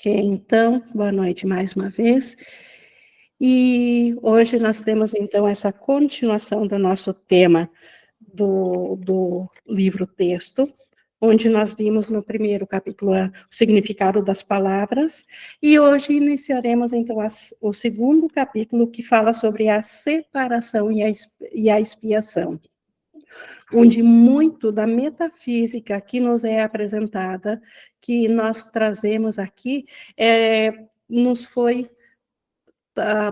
Ok, então, boa noite mais uma vez. E hoje nós temos, então, essa continuação do nosso tema do livro-texto, onde nós vimos no primeiro capítulo o significado das palavras, e hoje iniciaremos, então, o segundo capítulo, que fala sobre a separação e a expiação, onde muito da metafísica que nos é apresentada, que nós trazemos aqui, nos foi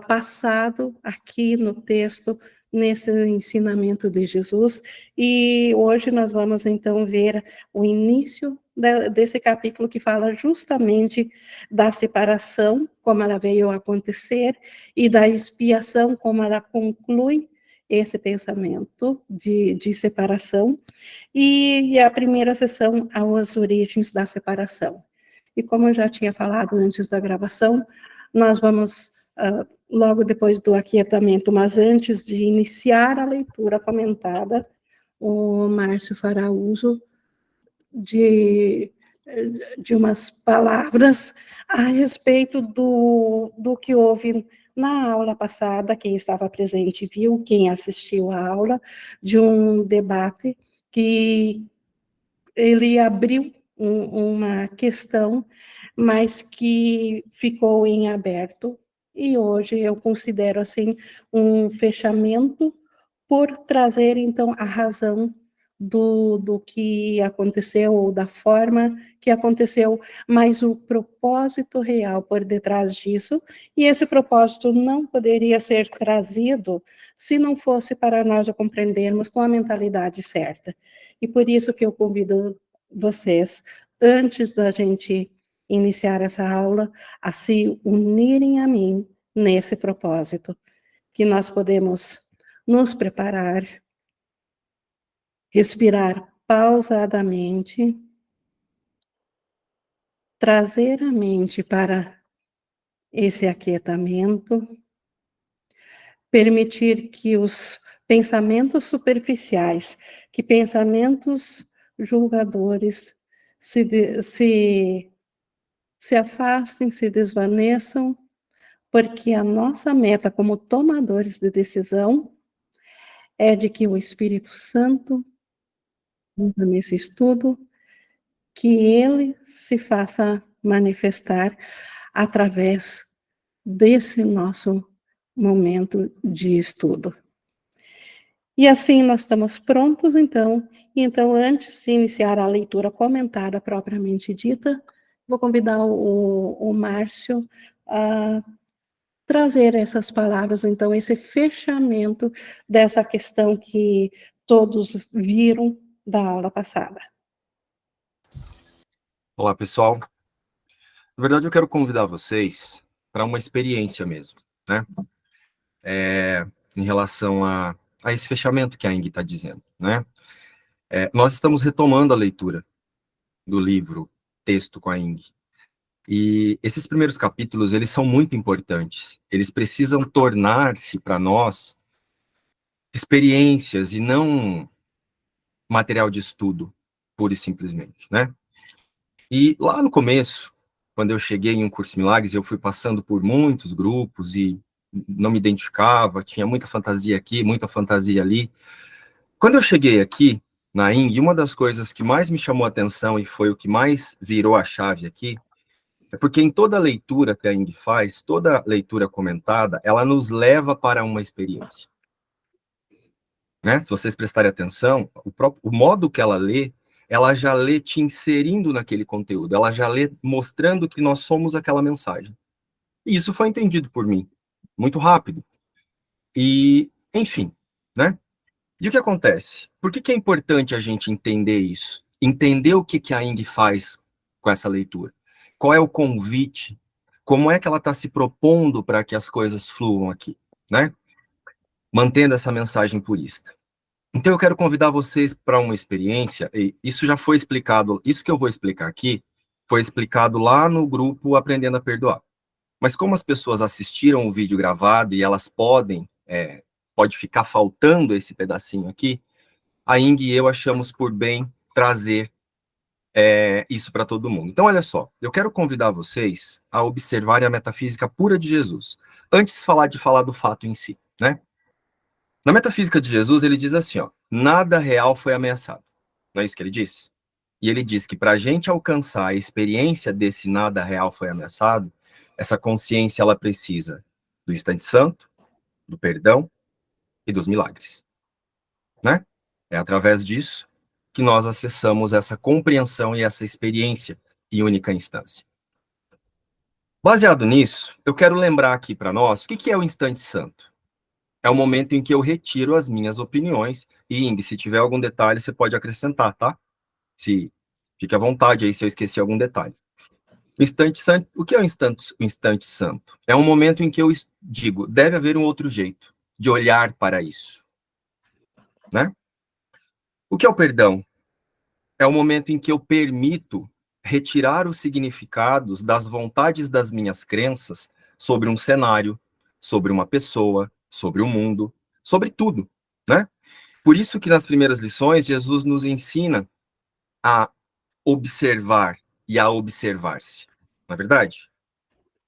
passado aqui no texto, nesse ensinamento de Jesus, e hoje nós vamos então ver o início desse capítulo que fala justamente da separação, como ela veio a acontecer, e da expiação, como ela conclui esse pensamento de separação, e a primeira sessão, as origens da separação. E como eu já tinha falado antes da gravação, nós vamos logo depois do aquietamento, mas antes de iniciar a leitura comentada, o Márcio fará uso de, de umas palavras a respeito do que houve na aula passada, quem estava presente viu, quem assistiu à aula, de um debate que ele abriu uma questão, mas que ficou em aberto, e hoje eu considero assim um fechamento por trazer então a razão do que aconteceu, ou da forma que aconteceu, mas o propósito real por detrás disso, e esse propósito não poderia ser trazido se não fosse para nós o compreendermos com a mentalidade certa. E por isso que eu convido vocês, antes da gente iniciar essa aula, a se unirem a mim nesse propósito, que nós podemos nos preparar, respirar pausadamente, trazer a mente para esse aquietamento, permitir que os pensamentos superficiais, que pensamentos julgadores se afastem, se desvaneçam, porque a nossa meta como tomadores de decisão é de que o Espírito Santo, nesse estudo, que ele se faça manifestar através desse nosso momento de estudo. E assim nós estamos prontos, então. Então, antes de iniciar a leitura comentada propriamente dita, vou convidar o Márcio a trazer essas palavras, então, esse fechamento dessa questão que todos viram da aula passada. Olá, pessoal. Na verdade, eu quero convidar vocês para uma experiência mesmo, né? Em relação a esse fechamento que a Ing está dizendo, né? Nós estamos retomando a leitura do livro Texto com a Ing. E esses primeiros capítulos, eles são muito importantes. Eles precisam tornar-se para nós experiências e não material de estudo, pura e simplesmente, né? E lá no começo, quando eu cheguei em um curso Milagres, eu fui passando por muitos grupos e não me identificava, tinha muita fantasia aqui, muita fantasia ali. Quando eu cheguei aqui, na ING, uma das coisas que mais me chamou a atenção e foi o que mais virou a chave aqui, é porque em toda leitura que a ING faz, toda leitura comentada, ela nos leva para uma experiência. Né? Se vocês prestarem atenção, o modo que ela já lê te inserindo naquele conteúdo, ela já lê mostrando que nós somos aquela mensagem. E isso foi entendido por mim, muito rápido. E, enfim, né? E o que acontece? Por que é importante a gente entender isso? Entender o que a Ing faz com essa leitura? Qual é o convite? Como é que ela está se propondo para que as coisas fluam aqui, né? Mantendo essa mensagem purista. Então, eu quero convidar vocês para uma experiência, e isso já foi explicado, isso que eu vou explicar aqui, foi explicado lá no grupo Aprendendo a Perdoar. Mas como as pessoas assistiram o vídeo gravado e elas pode ficar faltando esse pedacinho aqui, a Ing e eu achamos por bem trazer isso para todo mundo. Então, olha só, eu quero convidar vocês a observarem a metafísica pura de Jesus, antes de falar do fato em si, né? Na metafísica de Jesus, ele diz assim, ó, nada real foi ameaçado. Não é isso que ele diz? E ele diz que para a gente alcançar a experiência desse nada real foi ameaçado, essa consciência, ela precisa do instante santo, do perdão e dos milagres, né? É através disso que nós acessamos essa compreensão e essa experiência em única instância. Baseado nisso, eu quero lembrar aqui para nós o que é o instante santo. É o momento em que eu retiro as minhas opiniões e, Ing, se tiver algum detalhe, você pode acrescentar, tá? Fique à vontade aí se eu esqueci algum detalhe. O instante santo, o que é o instante santo? É um momento em que eu digo, deve haver um outro jeito de olhar para isso, né? O que é o perdão? É o momento em que eu permito retirar os significados das vontades das minhas crenças sobre um cenário, sobre uma pessoa, sobre o mundo, sobre tudo, né? Por isso que nas primeiras lições, Jesus nos ensina a observar e a observar-se, não é verdade?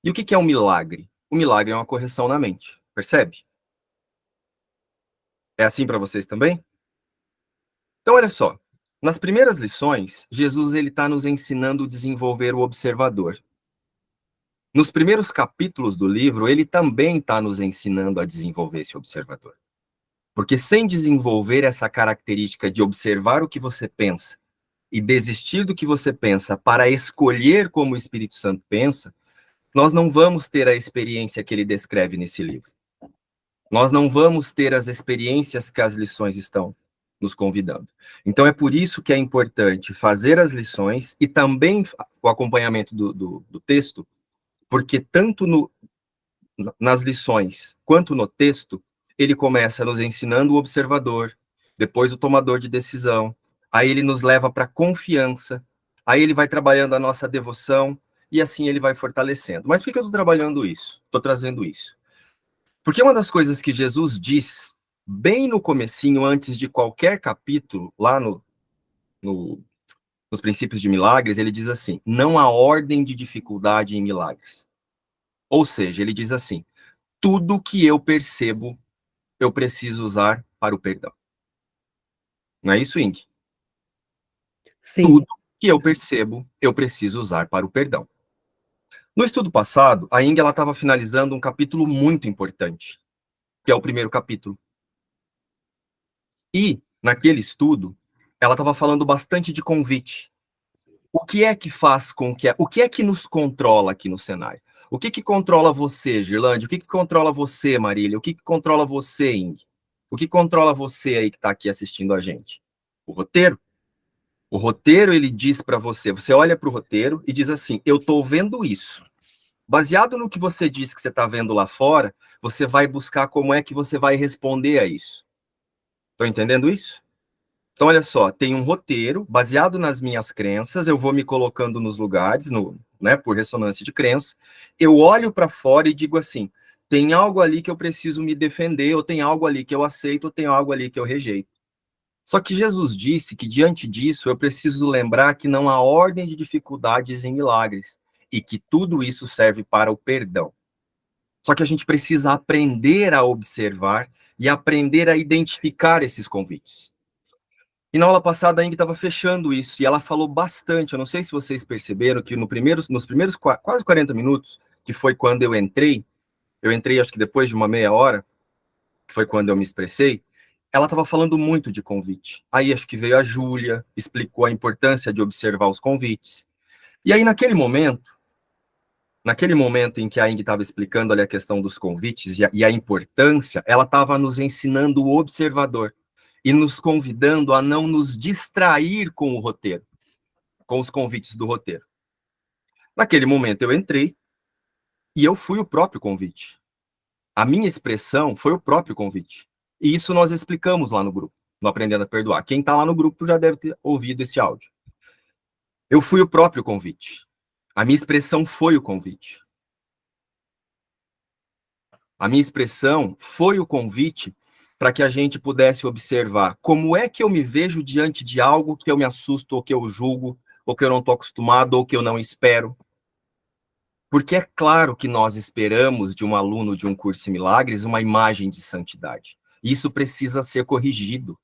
E o que é um milagre? O milagre é uma correção na mente, percebe? É assim para vocês também? Então, olha só. Nas primeiras lições, Jesus ele está nos ensinando a desenvolver o observador. Nos primeiros capítulos do livro, ele também está nos ensinando a desenvolver esse observador. Porque sem desenvolver essa característica de observar o que você pensa e desistir do que você pensa para escolher como o Espírito Santo pensa, nós não vamos ter a experiência que ele descreve nesse livro. Nós não vamos ter as experiências que as lições estão nos convidando. Então, é por isso que é importante fazer as lições e também o acompanhamento do texto, porque tanto nas lições quanto no texto, ele começa nos ensinando o observador, depois o tomador de decisão, aí ele nos leva para a confiança, aí ele vai trabalhando a nossa devoção, e assim ele vai fortalecendo. Mas por que eu estou trabalhando isso? Estou trazendo isso. Porque uma das coisas que Jesus diz, bem no comecinho, antes de qualquer capítulo, lá nos princípios de milagres, ele diz assim, não há ordem de dificuldade em milagres. Ou seja, ele diz assim, tudo que eu percebo, eu preciso usar para o perdão. Não é isso, Ing? Sim. Tudo que eu percebo, eu preciso usar para o perdão. No estudo passado, a Ing estava finalizando um capítulo muito importante, que é o primeiro capítulo. E, naquele estudo, ela estava falando bastante de convite. O que é que faz com que... O que é que nos controla aqui no cenário? O que controla você, Girlande? O que controla você, Marília? O que controla você, Ing? O que controla você aí que está aqui assistindo a gente? O roteiro? O roteiro, ele diz para você, você olha para o roteiro e diz assim, eu estou vendo isso. Baseado no que você diz que você está vendo lá fora, você vai buscar como é que você vai responder a isso. Estão entendendo isso? Então, olha só, tem um roteiro, baseado nas minhas crenças, eu vou me colocando nos lugares, né, por ressonância de crença, eu olho para fora e digo assim, tem algo ali que eu preciso me defender, ou tem algo ali que eu aceito, ou tem algo ali que eu rejeito. Só que Jesus disse que, diante disso, eu preciso lembrar que não há ordem de dificuldades em milagres, e que tudo isso serve para o perdão. Só que a gente precisa aprender a observar e aprender a identificar esses convites. E na aula passada a Ing estava fechando isso, e ela falou bastante, eu não sei se vocês perceberam, que nos primeiros quase 40 minutos, que foi quando eu entrei acho que depois de uma meia hora, que foi quando eu me expressei, ela estava falando muito de convite. Aí acho que veio a Júlia, explicou a importância de observar os convites. E aí naquele momento em que a Ing estava explicando ali a questão dos convites e a importância, ela estava nos ensinando o observador e nos convidando a não nos distrair com o roteiro, com os convites do roteiro. Naquele momento eu entrei e eu fui o próprio convite. A minha expressão foi o próprio convite. E isso nós explicamos lá no grupo, no Aprendendo a Perdoar. Quem está lá no grupo já deve ter ouvido esse áudio. Eu fui o próprio convite. A minha expressão foi o convite. A minha expressão foi o convite para que a gente pudesse observar como é que eu me vejo diante de algo que eu me assusto, ou que eu julgo, ou que eu não estou acostumado, ou que eu não espero. Porque é claro que nós esperamos de um aluno de um curso em milagres uma imagem de santidade. Isso precisa ser corrigido.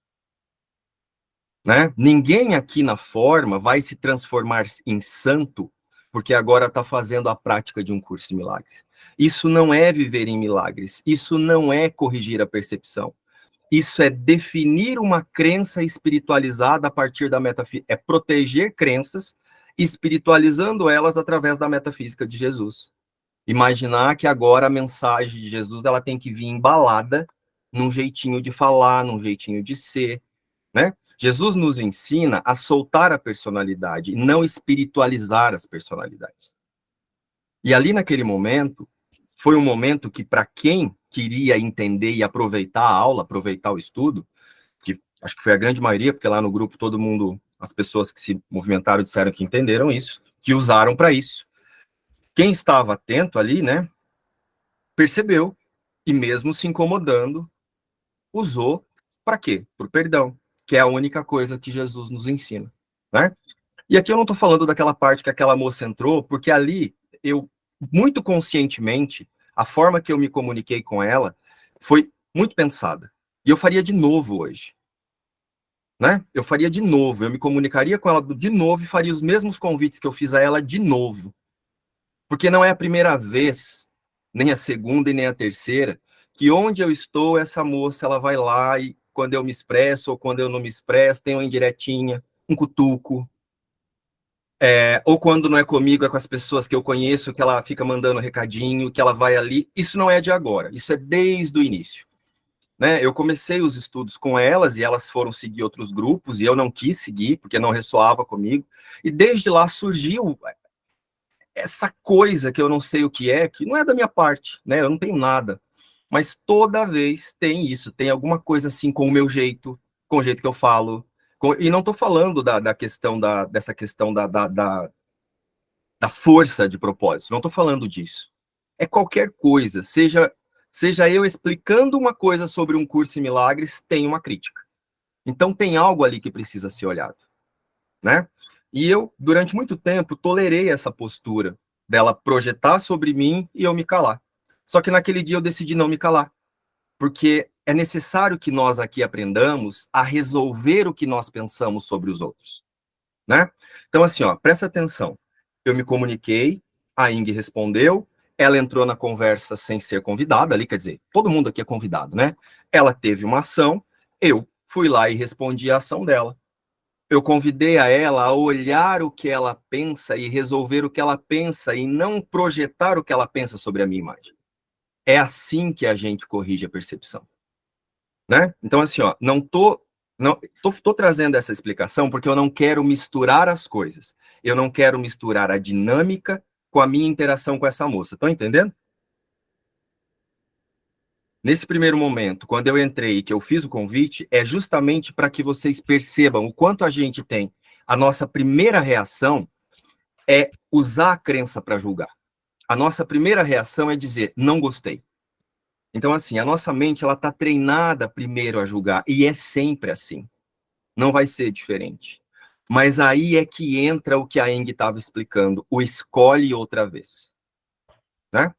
Né? Ninguém aqui na forma vai se transformar em santo porque agora está fazendo a prática de um curso de milagres. Isso não é viver em milagres. Isso não é corrigir a percepção. Isso é definir uma crença espiritualizada a partir da metafísica. É proteger crenças, espiritualizando elas através da metafísica de Jesus. Imaginar que agora a mensagem de Jesus ela tem que vir embalada num jeitinho de falar, num jeitinho de ser, né? Jesus nos ensina a soltar a personalidade, não espiritualizar as personalidades. E ali naquele momento, foi um momento que para quem queria entender e aproveitar a aula, aproveitar o estudo, que acho que foi a grande maioria, porque lá no grupo todo mundo, as pessoas que se movimentaram disseram que entenderam isso, que usaram para isso. Quem estava atento ali, né, percebeu e mesmo se incomodando, usou para quê? Para o perdão, que é a única coisa que Jesus nos ensina, né? E aqui eu não estou falando daquela parte que aquela moça entrou, porque ali eu, muito conscientemente, a forma que eu me comuniquei com ela foi muito pensada. E eu faria de novo hoje, né? Eu faria de novo, eu me comunicaria com ela de novo e faria os mesmos convites que eu fiz a ela de novo. Porque não é a primeira vez, nem a segunda e nem a terceira, que onde eu estou, essa moça, ela vai lá e quando eu me expresso ou quando eu não me expresso, tem uma indiretinha, um cutuco. Ou quando não é comigo, é com as pessoas que eu conheço, que ela fica mandando recadinho, que ela vai ali. Isso não é de agora, isso é desde o início. Né? Eu comecei os estudos com elas e elas foram seguir outros grupos e eu não quis seguir, porque não ressoava comigo. E desde lá surgiu essa coisa que eu não sei o que não é da minha parte, né? Eu não tenho nada. Mas toda vez tem isso, tem alguma coisa assim com o meu jeito, com o jeito que eu falo. E não estou falando da questão dessa questão da força de propósito, não estou falando disso. É qualquer coisa, seja eu explicando uma coisa sobre um curso em milagres, tem uma crítica. Então tem algo ali que precisa ser olhado, né? E eu, durante muito tempo, tolerei essa postura dela projetar sobre mim e eu me calar. Só que naquele dia eu decidi não me calar, porque é necessário que nós aqui aprendamos a resolver o que nós pensamos sobre os outros, né? Então, assim, ó, presta atenção. Eu me comuniquei, a Ing respondeu, ela entrou na conversa sem ser convidada ali, quer dizer, todo mundo aqui é convidado, né? Ela teve uma ação, eu fui lá e respondi a ação dela. Eu convidei a ela a olhar o que ela pensa e resolver o que ela pensa e não projetar o que ela pensa sobre a minha imagem. É assim que a gente corrige a percepção, né? Então, assim, ó, tô trazendo essa explicação porque eu não quero misturar as coisas. Eu não quero misturar a dinâmica com a minha interação com essa moça. Estão entendendo? Nesse primeiro momento, quando eu entrei e que eu fiz o convite, é justamente para que vocês percebam o quanto a gente tem. A nossa primeira reação é usar a crença para julgar. A nossa primeira reação é dizer, não gostei. Então, assim, a nossa mente, ela está treinada primeiro a julgar, e é sempre assim. Não vai ser diferente. Mas aí é que entra o que a Eng estava explicando, o escolhe outra vez. Né?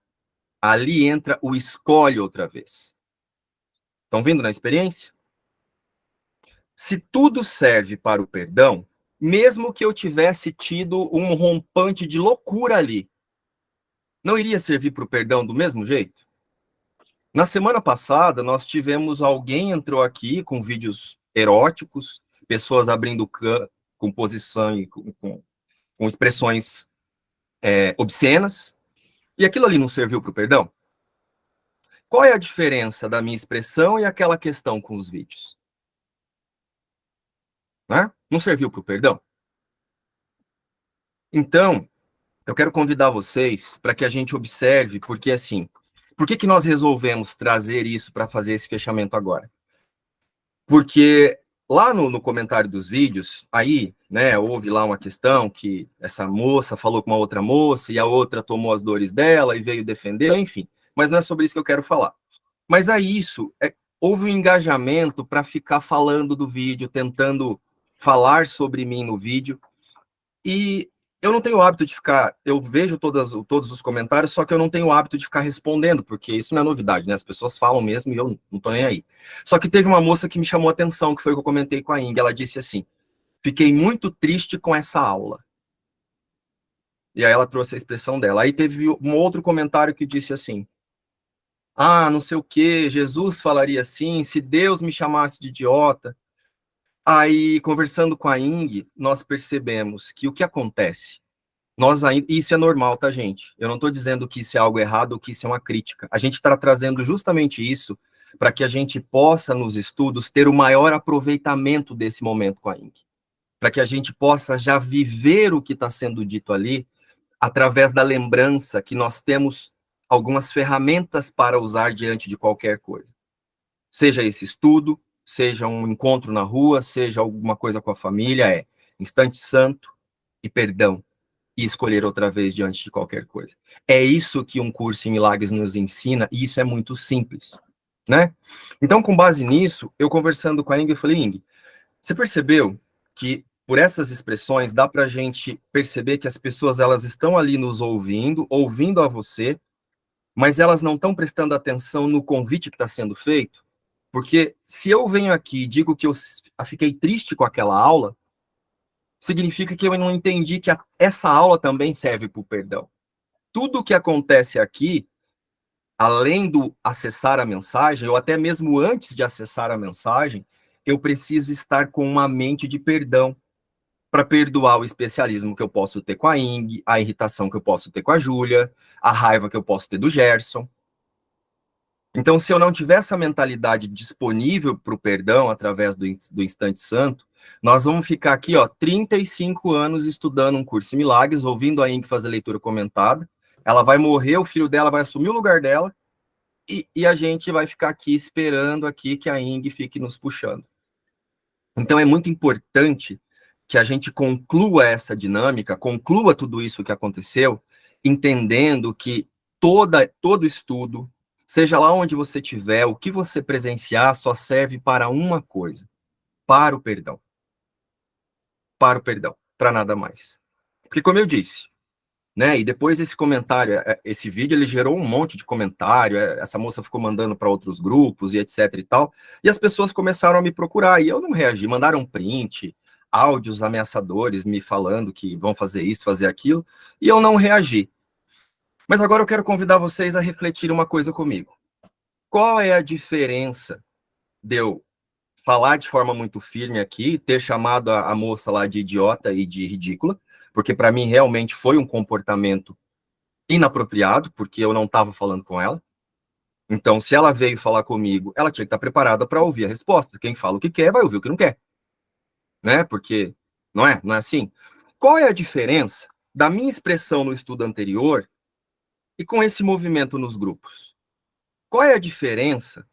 Ali entra o escolhe outra vez. Estão vendo na experiência? Se tudo serve para o perdão, mesmo que eu tivesse tido um rompante de loucura ali, não iria servir para o perdão do mesmo jeito? Na semana passada, nós tivemos alguém entrou aqui com vídeos eróticos, pessoas abrindo com posição e com expressões obscenas, e aquilo ali não serviu para o perdão? Qual é a diferença da minha expressão e aquela questão com os vídeos? Né? Não serviu para o perdão? Então, eu quero convidar vocês para que a gente observe, porque assim, por que nós resolvemos trazer isso para fazer esse fechamento agora? Porque lá no comentário dos vídeos, aí, né, houve lá uma questão que essa moça falou com uma outra moça e a outra tomou as dores dela e veio defender, enfim. Mas não é sobre isso que eu quero falar. Mas aí houve um engajamento para ficar falando do vídeo, tentando falar sobre mim no vídeo. E eu não tenho o hábito de ficar, eu vejo todos os comentários, só que eu não tenho o hábito de ficar respondendo, porque isso não é novidade, né? As pessoas falam mesmo e eu não tô nem aí. Só que teve uma moça que me chamou a atenção, que foi o que eu comentei com a Ing. Ela disse assim: fiquei muito triste com essa aula. E aí ela trouxe a expressão dela. Aí teve um outro comentário que disse assim: ah, não sei o que, Jesus falaria assim, se Deus me chamasse de idiota. Aí, conversando com a Ing, nós percebemos que o que acontece, nós ainda, isso é normal, tá, gente? Eu não estou dizendo que isso é algo errado ou que isso é uma crítica. A gente está trazendo justamente isso para que a gente possa, nos estudos, ter o maior aproveitamento desse momento com a Ing. Para que a gente possa já viver o que está sendo dito ali, através da lembrança que nós temos algumas ferramentas para usar diante de qualquer coisa. Seja esse estudo, seja um encontro na rua, seja alguma coisa com a família, é instante santo e perdão, e escolher outra vez diante de qualquer coisa. É isso que um curso em milagres nos ensina, e isso é muito simples, né? Então, com base nisso, eu conversando com a Ing, eu falei: Ing, você percebeu que por essas expressões dá para a gente perceber que as pessoas elas estão ali nos ouvindo, ouvindo a você, mas elas não estão prestando atenção no convite que está sendo feito? Porque se eu venho aqui e digo que eu fiquei triste com aquela aula, significa que eu não entendi que essa aula também serve para o perdão. Tudo o que acontece aqui, além do acessar a mensagem, ou até mesmo antes de acessar a mensagem, eu preciso estar com uma mente de perdão, para perdoar o especialismo que eu posso ter com a Ing, a irritação que eu posso ter com a Júlia, a raiva que eu posso ter do Gerson. Então, se eu não tiver essa mentalidade disponível para o perdão através do instante santo, nós vamos ficar aqui, ó, 35 anos estudando um curso em milagres, ouvindo a Ing fazer leitura comentada. Ela vai morrer, o filho dela vai assumir o lugar dela, e a gente vai ficar aqui esperando aqui que a Ing fique nos puxando. Então, é muito importante que a gente conclua essa dinâmica, conclua tudo isso que aconteceu, entendendo que todo estudo, seja lá onde você estiver, o que você presenciar, só serve para uma coisa: para o perdão. Para o perdão, para nada mais. Porque, como eu disse, né, e depois desse comentário, esse vídeo, ele gerou um monte de comentário, essa moça ficou mandando para outros grupos e etc e tal, e as pessoas começaram a me procurar, e eu não reagi, mandaram print, áudios ameaçadores me falando que vão fazer isso, fazer aquilo, e eu não reagi. Mas agora eu quero convidar vocês a refletir uma coisa comigo. Qual é a diferença de eu falar de forma muito firme aqui, ter chamado a moça lá de idiota e de ridícula, porque para mim realmente foi um comportamento inapropriado, porque eu não estava falando com ela. Então, se ela veio falar comigo, ela tinha que estar preparada para ouvir a resposta. Quem fala o que quer, vai ouvir o que não quer. Né? Porque não é assim. Qual é a diferença da minha expressão no estudo anterior e com esse movimento nos grupos? Qual é a diferença?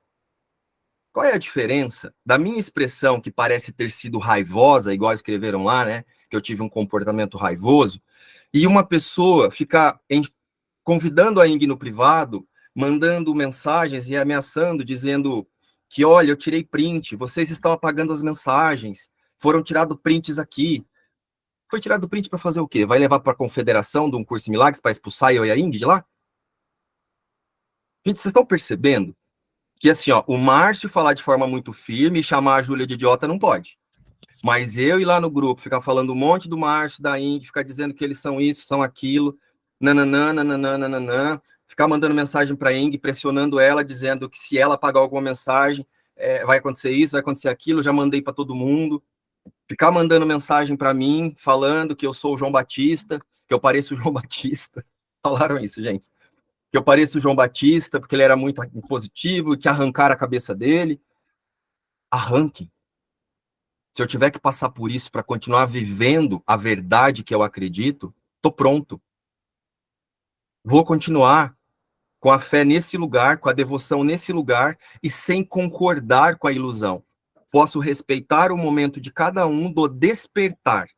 Qual é a diferença da minha expressão, que parece ter sido raivosa, igual escreveram lá, né? Que eu tive um comportamento raivoso, e uma pessoa ficar convidando a Ing no privado, mandando mensagens e ameaçando, dizendo que, olha, eu tirei print, vocês estão apagando as mensagens, foram tirados prints aqui. Foi tirado print para fazer o quê? Vai levar para a confederação de um curso em milagres para expulsar eu e a Ing de lá? Gente, vocês estão percebendo que, assim, ó, o Márcio falar de forma muito firme e chamar a Júlia de idiota não pode. Mas eu ir lá no grupo, ficar falando um monte do Márcio, da Ing, ficar dizendo que eles são isso, são aquilo, nananã, nananã, nananã, ficar mandando mensagem para a Ing, pressionando ela, dizendo que se ela pagar alguma mensagem, vai acontecer isso, vai acontecer aquilo, já mandei para todo mundo. Ficar mandando mensagem para mim, falando que eu sou o João Batista, que eu pareço o João Batista. Falaram isso, gente. Que eu pareço o João Batista, porque ele era muito positivo, e que arrancaram a cabeça dele. Arranque. Se eu tiver que passar por isso para continuar vivendo a verdade que eu acredito, tô pronto. Vou continuar com a fé nesse lugar, com a devoção nesse lugar, e sem concordar com a ilusão. Posso respeitar o momento de cada um do despertar.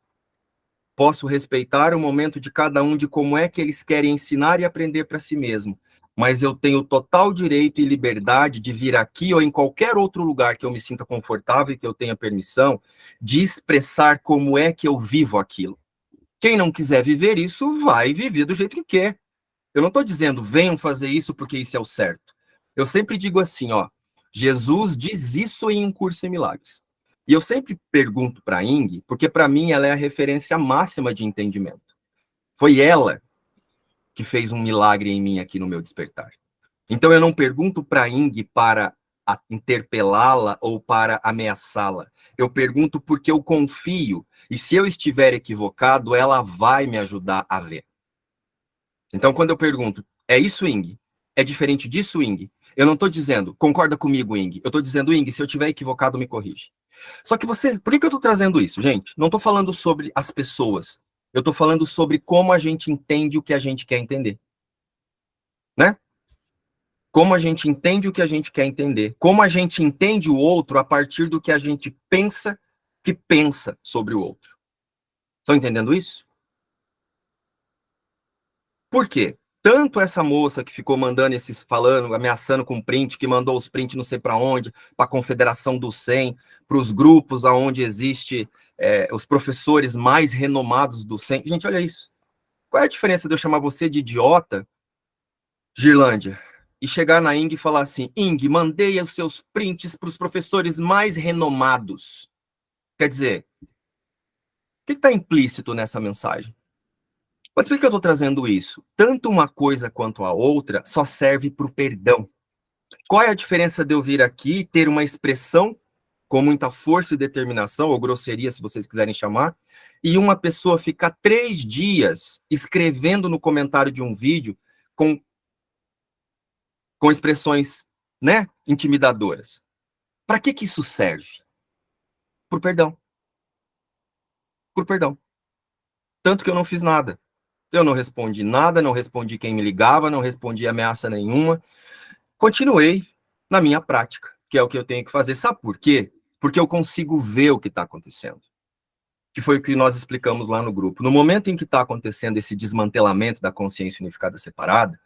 Posso respeitar o momento de cada um de como é que eles querem ensinar e aprender para si mesmo. Mas eu tenho total direito e liberdade de vir aqui ou em qualquer outro lugar que eu me sinta confortável e que eu tenha permissão de expressar como é que eu vivo aquilo. Quem não quiser viver isso, vai viver do jeito que quer. Eu não estou dizendo, venham fazer isso porque isso é o certo. Eu sempre digo assim, ó, Jesus diz isso em Um Curso em Milagres. E eu sempre pergunto para a Ing, porque para mim ela é a referência máxima de entendimento. Foi ela que fez um milagre em mim aqui no meu despertar. Então eu não pergunto para a Ing para interpelá-la ou para ameaçá-la. Eu pergunto porque eu confio, e se eu estiver equivocado, ela vai me ajudar a ver. Então, quando eu pergunto, é isso, Ing? É diferente disso, Ing? Eu não estou dizendo, concorda comigo, Ing. Eu estou dizendo, Ing, se eu estiver equivocado, me corrige. Só que você, por que eu estou trazendo isso, gente? Não estou falando sobre as pessoas. Eu estou falando sobre como a gente entende o que a gente quer entender. Né? Como a gente entende o que a gente quer entender. Como a gente entende o outro a partir do que a gente pensa que pensa sobre o outro. Estão entendendo isso? Por quê? Tanto essa moça que ficou mandando esses, falando, ameaçando com print, que mandou os prints não sei para onde, para a Confederação do SEM, para os grupos onde existe os professores mais renomados do SEM. Gente, olha isso. Qual é a diferença de eu chamar você de idiota, Girlândia, e chegar na Ing e falar assim, Ing, mandei os seus prints para os professores mais renomados. Quer dizer, o que está implícito nessa mensagem? Mas por que eu estou trazendo isso? Tanto uma coisa quanto a outra só serve para o perdão. Qual é a diferença de eu vir aqui e ter uma expressão com muita força e determinação, ou grosseria, se vocês quiserem chamar, e uma pessoa ficar 3 dias escrevendo no comentário de um vídeo com expressões, né, intimidadoras? Para que isso serve? Por perdão. Por perdão. Tanto que eu não fiz nada. Eu não respondi nada, não respondi quem me ligava, não respondi ameaça nenhuma. Continuei na minha prática, que é o que eu tenho que fazer. Sabe por quê? Porque eu consigo ver o que está acontecendo. Que foi o que nós explicamos lá no grupo. No momento em que está acontecendo esse desmantelamento da consciência unificada separada,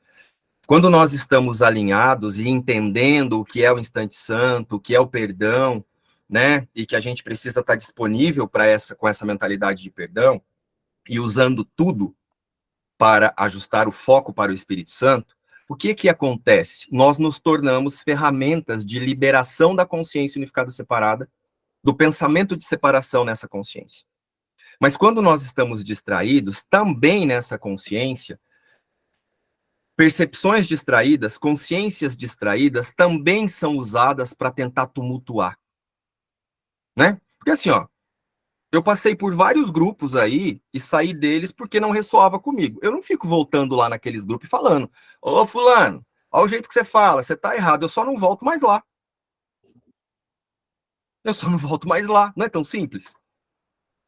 quando nós estamos alinhados e entendendo o que é o instante santo, o que é o perdão, né, e que a gente precisa estar disponível para com essa mentalidade de perdão e usando tudo para ajustar o foco para o Espírito Santo, o que que acontece? Nós nos tornamos ferramentas de liberação da consciência unificada separada, do pensamento de separação nessa consciência. Mas quando nós estamos distraídos, também nessa consciência, percepções distraídas, consciências distraídas também são usadas para tentar tumultuar, né? Porque assim, ó, eu passei por vários grupos aí e saí deles porque não ressoava comigo. Eu não fico voltando lá naqueles grupos e falando, ô fulano, olha o jeito que você fala, você tá errado, eu só não volto mais lá. Eu só não volto mais lá, não é tão simples.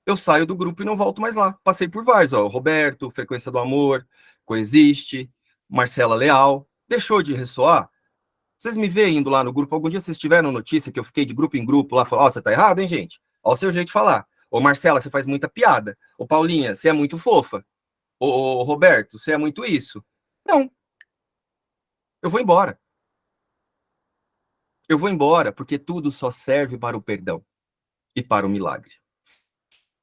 Eu saio do grupo e não volto mais lá. Passei por vários, ó, Roberto, Frequência do Amor, Coexiste, Marcela Leal. Deixou de ressoar? Vocês me veem indo lá no grupo, algum dia vocês tiveram notícia que eu fiquei de grupo em grupo lá, falando, ó, você tá errado, hein, gente? Ó o seu jeito de falar. Ô, Marcela, você faz muita piada. Ô, Paulinha, você é muito fofa. Ô, Roberto, você é muito isso. Não, eu vou embora. Eu vou embora porque tudo só serve para o perdão e para o milagre.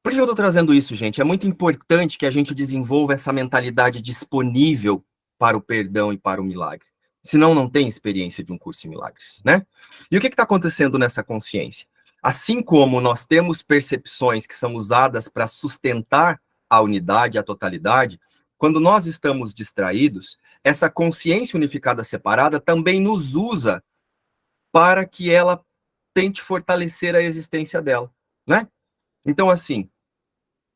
Por que eu estou trazendo isso, gente? É muito importante que a gente desenvolva essa mentalidade disponível para o perdão e para o milagre. Senão, não tem experiência de um curso em milagres, né? E o que está acontecendo nessa consciência? Assim como nós temos percepções que são usadas para sustentar a unidade, a totalidade, quando nós estamos distraídos, essa consciência unificada separada também nos usa para que ela tente fortalecer a existência dela, né? Então, assim,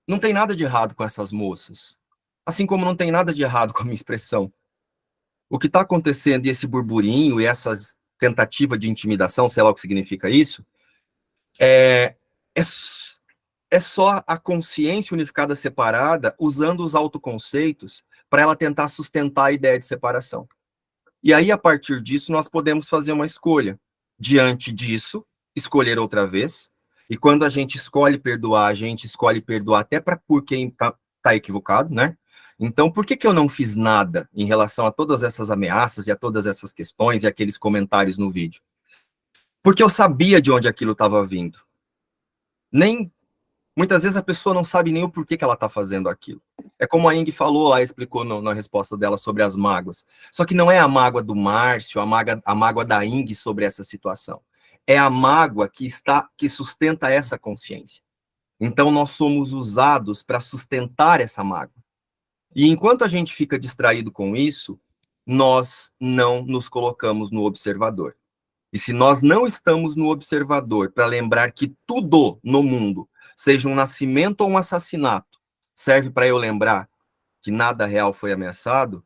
não tem nada de errado com essas moças. Assim como não tem nada de errado com a minha expressão. O que está acontecendo e esse burburinho e essas tentativa de intimidação, sei lá o que significa isso, é, é, é só a consciência unificada separada usando os autoconceitos para ela tentar sustentar a ideia de separação. E aí, a partir disso, nós podemos fazer uma escolha. Diante disso, escolher outra vez. E quando a gente escolhe perdoar, a gente escolhe perdoar até para por quem tá equivocado, né? Então, por que eu não fiz nada em relação a todas essas ameaças e a todas essas questões e aqueles comentários no vídeo? Porque eu sabia de onde aquilo estava vindo. Nem Muitas vezes a pessoa não sabe nem o porquê que ela está fazendo aquilo. É como a Ing falou lá, explicou na resposta dela sobre as mágoas. Só que não é a mágoa do Márcio, a mágoa da Ing sobre essa situação. É a mágoa que sustenta essa consciência. Então nós somos usados para sustentar essa mágoa. E enquanto a gente fica distraído com isso, nós não nos colocamos no observador. E se nós não estamos no observador para lembrar que tudo no mundo, seja um nascimento ou um assassinato, serve para eu lembrar que nada real foi ameaçado,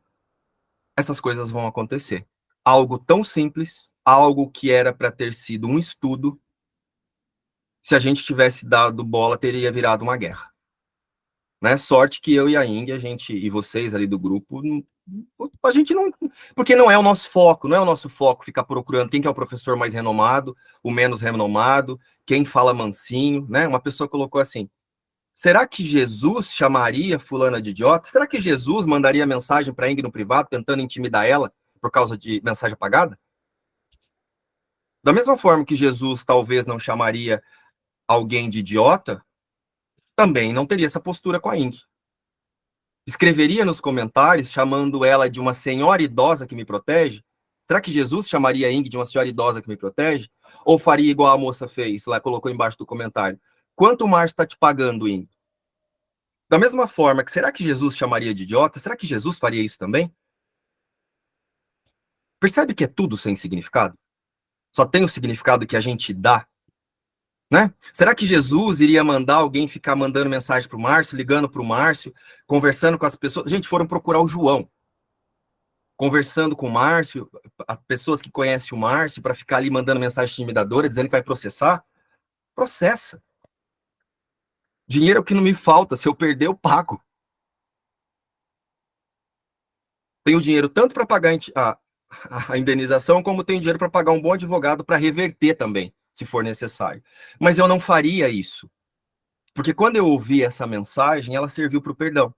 essas coisas vão acontecer. Algo tão simples, algo que era para ter sido um estudo, se a gente tivesse dado bola, teria virado uma guerra. Né? Sorte que eu e a Ing, a gente e vocês ali do grupo, a gente não, porque não é o nosso foco, não é o nosso foco ficar procurando quem que é o professor mais renomado, o menos renomado, quem fala mansinho, né? Uma pessoa colocou assim: será que Jesus chamaria fulana de idiota? Será que Jesus mandaria mensagem para a Ing no privado tentando intimidar ela por causa de mensagem apagada? Da mesma forma que Jesus talvez não chamaria alguém de idiota, também não teria essa postura com a Ing. Escreveria nos comentários chamando ela de uma senhora idosa que me protege? Será que Jesus chamaria a Ing de uma senhora idosa que me protege? Ou faria igual a moça fez, lá colocou embaixo do comentário? Quanto o Márcio está te pagando, Ing? Da mesma forma, será que Jesus chamaria de idiota? Será que Jesus faria isso também? Percebe que é tudo sem significado? Só tem o significado que a gente dá, né? Será que Jesus iria mandar alguém ficar mandando mensagem para o Márcio, ligando para o Márcio, conversando com as pessoas? Gente, foram procurar o João, conversando com o Márcio, pessoas que conhecem o Márcio, para ficar ali mandando mensagem intimidadora, dizendo que vai processar? Processa. Dinheiro é o que não me falta, se eu perder, eu pago. Tenho dinheiro tanto para pagar a indenização, como tenho dinheiro para pagar um bom advogado para reverter também, se for necessário. Mas eu não faria isso, porque quando eu ouvi essa mensagem, ela serviu para o perdão.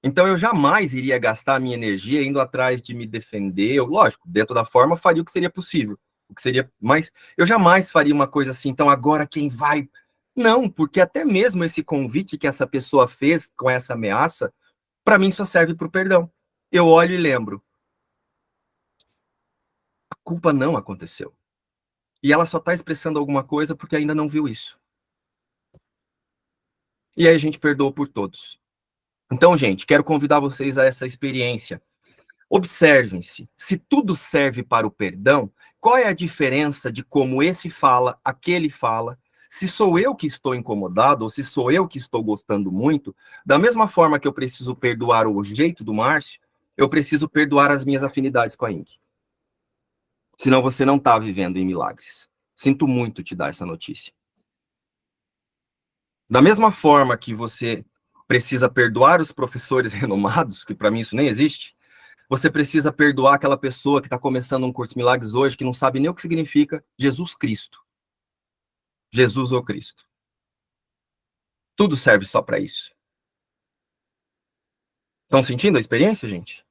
Então eu jamais iria gastar a minha energia indo atrás de me defender. Eu, lógico, dentro da forma, faria o que seria possível. O que seria, mas eu jamais faria uma coisa assim, então agora quem vai? Não, porque até mesmo esse convite que essa pessoa fez com essa ameaça, para mim só serve para o perdão. Eu olho e lembro, a culpa não aconteceu. E ela só está expressando alguma coisa porque ainda não viu isso. E aí a gente perdoa por todos. Então, gente, quero convidar vocês a essa experiência. Observem-se, se tudo serve para o perdão, qual é a diferença de como esse fala, aquele fala? Se sou eu que estou incomodado, ou se sou eu que estou gostando muito, da mesma forma que eu preciso perdoar o jeito do Márcio, eu preciso perdoar as minhas afinidades com a Ing. Senão você não está vivendo em milagres. Sinto muito te dar essa notícia. Da mesma forma que você precisa perdoar os professores renomados, que para mim isso nem existe, você precisa perdoar aquela pessoa que está começando um curso de milagres hoje, que não sabe nem o que significa Jesus Cristo. Jesus ou Cristo. Tudo serve só para isso. Estão sentindo a experiência, gente?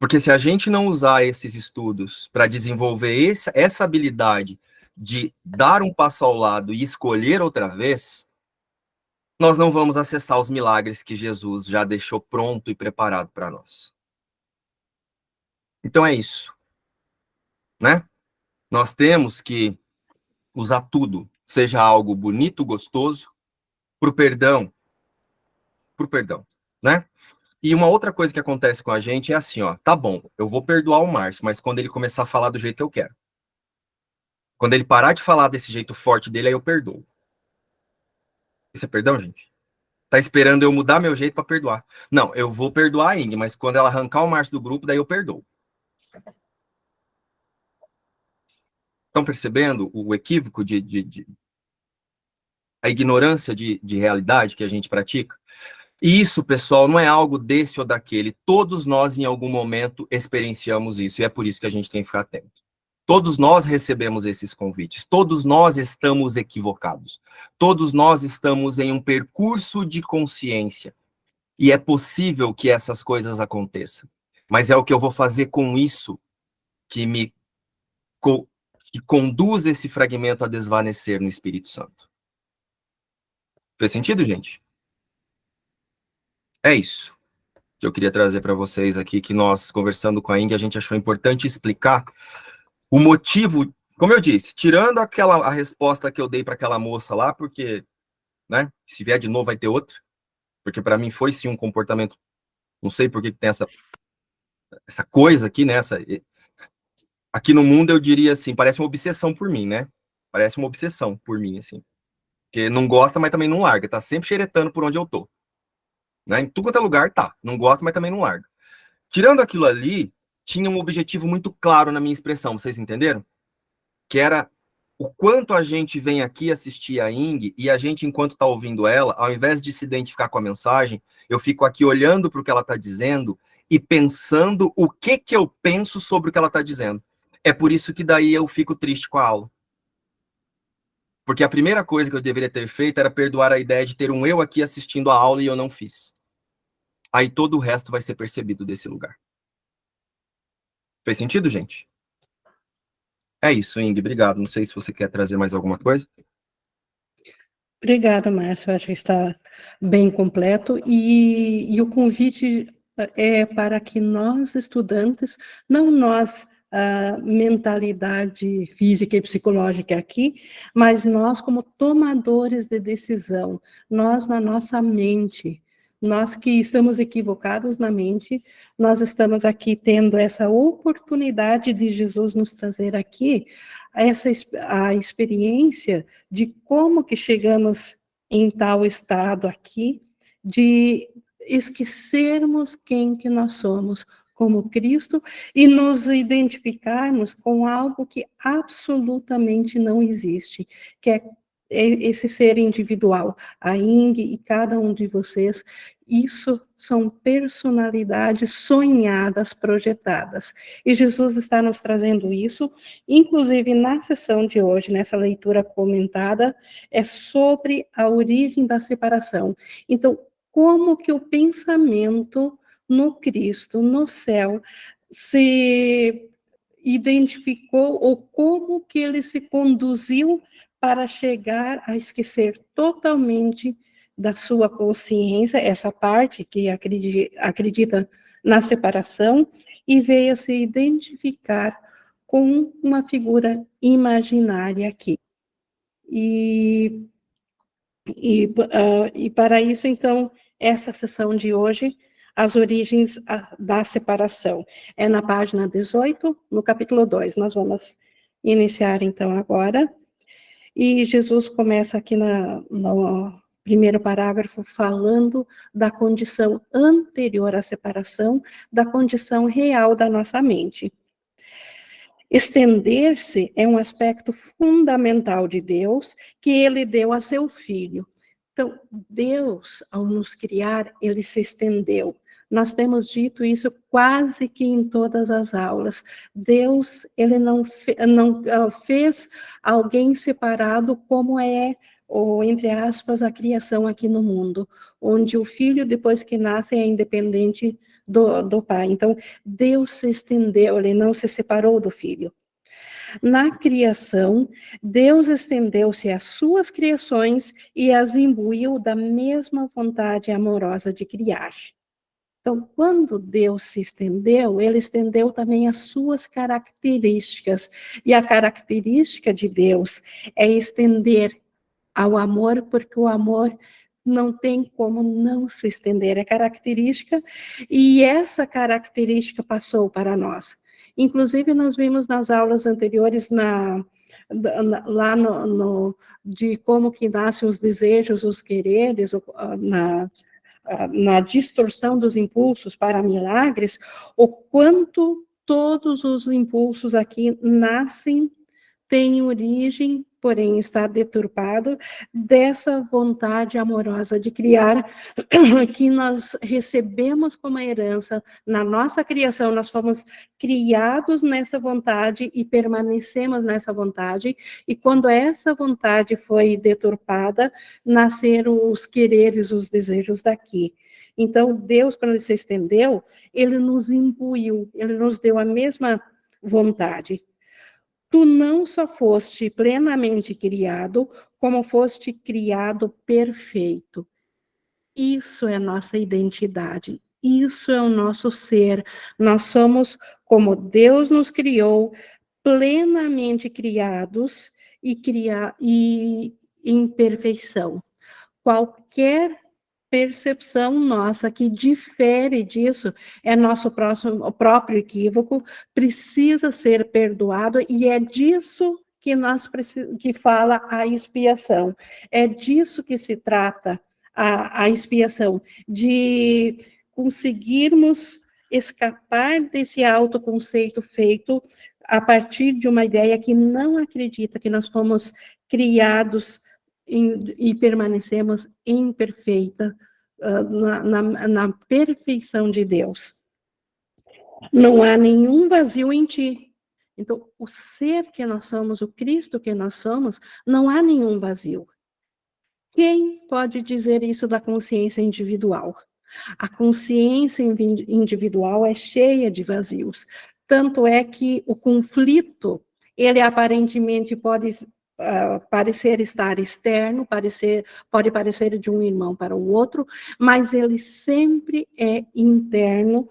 Porque se a gente não usar esses estudos para desenvolver essa habilidade de dar um passo ao lado e escolher outra vez, nós não vamos acessar os milagres que Jesus já deixou pronto e preparado para nós. Então é isso, né? Nós temos que usar tudo, seja algo bonito, gostoso, pro perdão, né? E uma outra coisa que acontece com a gente é assim, ó, tá bom, eu vou perdoar o Márcio, mas quando ele começar a falar do jeito que eu quero. Quando ele parar de falar desse jeito forte dele, aí eu perdoo. Isso é perdão, gente? Tá esperando eu mudar meu jeito para perdoar. Não, eu vou perdoar a Ing, mas quando ela arrancar o Márcio do grupo, daí eu perdoo. Estão percebendo o equívoco a ignorância de realidade que a gente pratica? E isso, pessoal, não é algo desse ou daquele. Todos nós, em algum momento, experienciamos isso, e é por isso que a gente tem que ficar atento. Todos nós recebemos esses convites, todos nós estamos equivocados, todos nós estamos em um percurso de consciência, e é possível que essas coisas aconteçam. Mas é o que eu vou fazer com isso que que conduz esse fragmento a desvanecer no Espírito Santo. Fez sentido, gente? É isso que eu queria trazer para vocês aqui, que nós, conversando com a Ing, a gente achou importante explicar o motivo, como eu disse, tirando a resposta que eu dei para aquela moça lá, porque, né, se vier de novo vai ter outra, porque para mim foi sim um comportamento, não sei por que tem essa coisa aqui, né, aqui no mundo eu diria assim, parece uma obsessão por mim, né, parece uma obsessão por mim, assim, porque não gosta, mas também não larga, tá sempre xeretando por onde eu tô, né, em tudo quanto é lugar tá, não gosta, mas também não larga. Tirando aquilo ali, tinha um objetivo muito claro na minha expressão, vocês entenderam? Que era o quanto a gente vem aqui assistir a Ing e a gente, enquanto está ouvindo ela, ao invés de se identificar com a mensagem, eu fico aqui olhando para o que ela está dizendo e pensando o que eu penso sobre o que ela está dizendo. É por isso que daí eu fico triste com a aula. Porque a primeira coisa que eu deveria ter feito era perdoar a ideia de ter um eu aqui assistindo a aula e eu não fiz. Aí todo o resto vai ser percebido desse lugar. Fez sentido, gente? É isso, Ing, obrigado. Não sei se você quer trazer mais alguma coisa. Obrigada, Márcio. Acho que está bem completo. E o convite é para que nós, estudantes, não nós, a mentalidade física e psicológica aqui, mas nós, como tomadores de decisão, nós, na nossa mente, nós que estamos equivocados na mente, nós estamos aqui tendo essa oportunidade de Jesus nos trazer aqui a experiência de como que chegamos em tal estado aqui, de esquecermos quem que nós somos como Cristo e nos identificarmos com algo que absolutamente não existe, que é esse ser individual. A Ing e cada um de vocês, isso são personalidades sonhadas, projetadas. E Jesus está nos trazendo isso, inclusive na sessão de hoje, nessa leitura comentada, é sobre a origem da separação. Então, como que o pensamento no Cristo, no céu, se identificou, ou como que ele se conduziu para chegar a esquecer totalmente da sua consciência, essa parte que acredita na separação, e veio a se identificar com uma figura imaginária aqui. E para isso, então, essa sessão de hoje, as origens da separação, é na página 18, no capítulo 2. Nós vamos iniciar, então, agora. E Jesus começa aqui no primeiro parágrafo falando da condição anterior à separação, da condição real da nossa mente. Estender-se é um aspecto fundamental de Deus que ele deu a seu filho. Então, Deus, ao nos criar, ele se estendeu. Nós temos dito isso quase que em todas as aulas. Deus, ele não fez alguém separado como é, ou entre aspas, a criação aqui no mundo, onde o filho, depois que nasce, é independente do pai. Então, Deus se estendeu, ele não se separou do filho. Na criação, Deus estendeu-se às suas criações e as imbuiu da mesma vontade amorosa de criar. Então, quando Deus se estendeu, ele estendeu também as suas características. E a característica de Deus é estender ao amor, porque o amor não tem como não se estender, é característica, e essa característica passou para nós. Inclusive, nós vimos nas aulas anteriores, lá de como que nascem os desejos, os quereres, na distorção dos impulsos para milagres, o quanto todos os impulsos aqui nascem, têm origem, porém está deturpado, dessa vontade amorosa de criar, que nós recebemos como herança na nossa criação. Nós fomos criados nessa vontade e permanecemos nessa vontade, e quando essa vontade foi deturpada, nasceram os quereres, os desejos daqui. Então, Deus, quando ele se estendeu, ele nos imbuiu, ele nos deu a mesma vontade. Tu não só foste plenamente criado, como foste criado perfeito. Isso é nossa identidade, isso é o nosso ser. Nós somos como Deus nos criou, plenamente criados e em perfeição. Qualquer percepção nossa que difere disso é nosso o próprio equívoco, precisa ser perdoado, e é disso que fala a expiação. É disso que se trata a expiação, de conseguirmos escapar desse autoconceito feito a partir de uma ideia que não acredita que nós fomos criados e permanecemos em perfeita, na perfeição de Deus. Não há nenhum vazio em ti. Então, o ser que nós somos, o Cristo que nós somos, não há nenhum vazio. Quem pode dizer isso da consciência individual? A consciência individual é cheia de vazios. Tanto é que o conflito, ele aparentemente pode parecer estar externo, pode parecer de um irmão para o outro, mas ele sempre é interno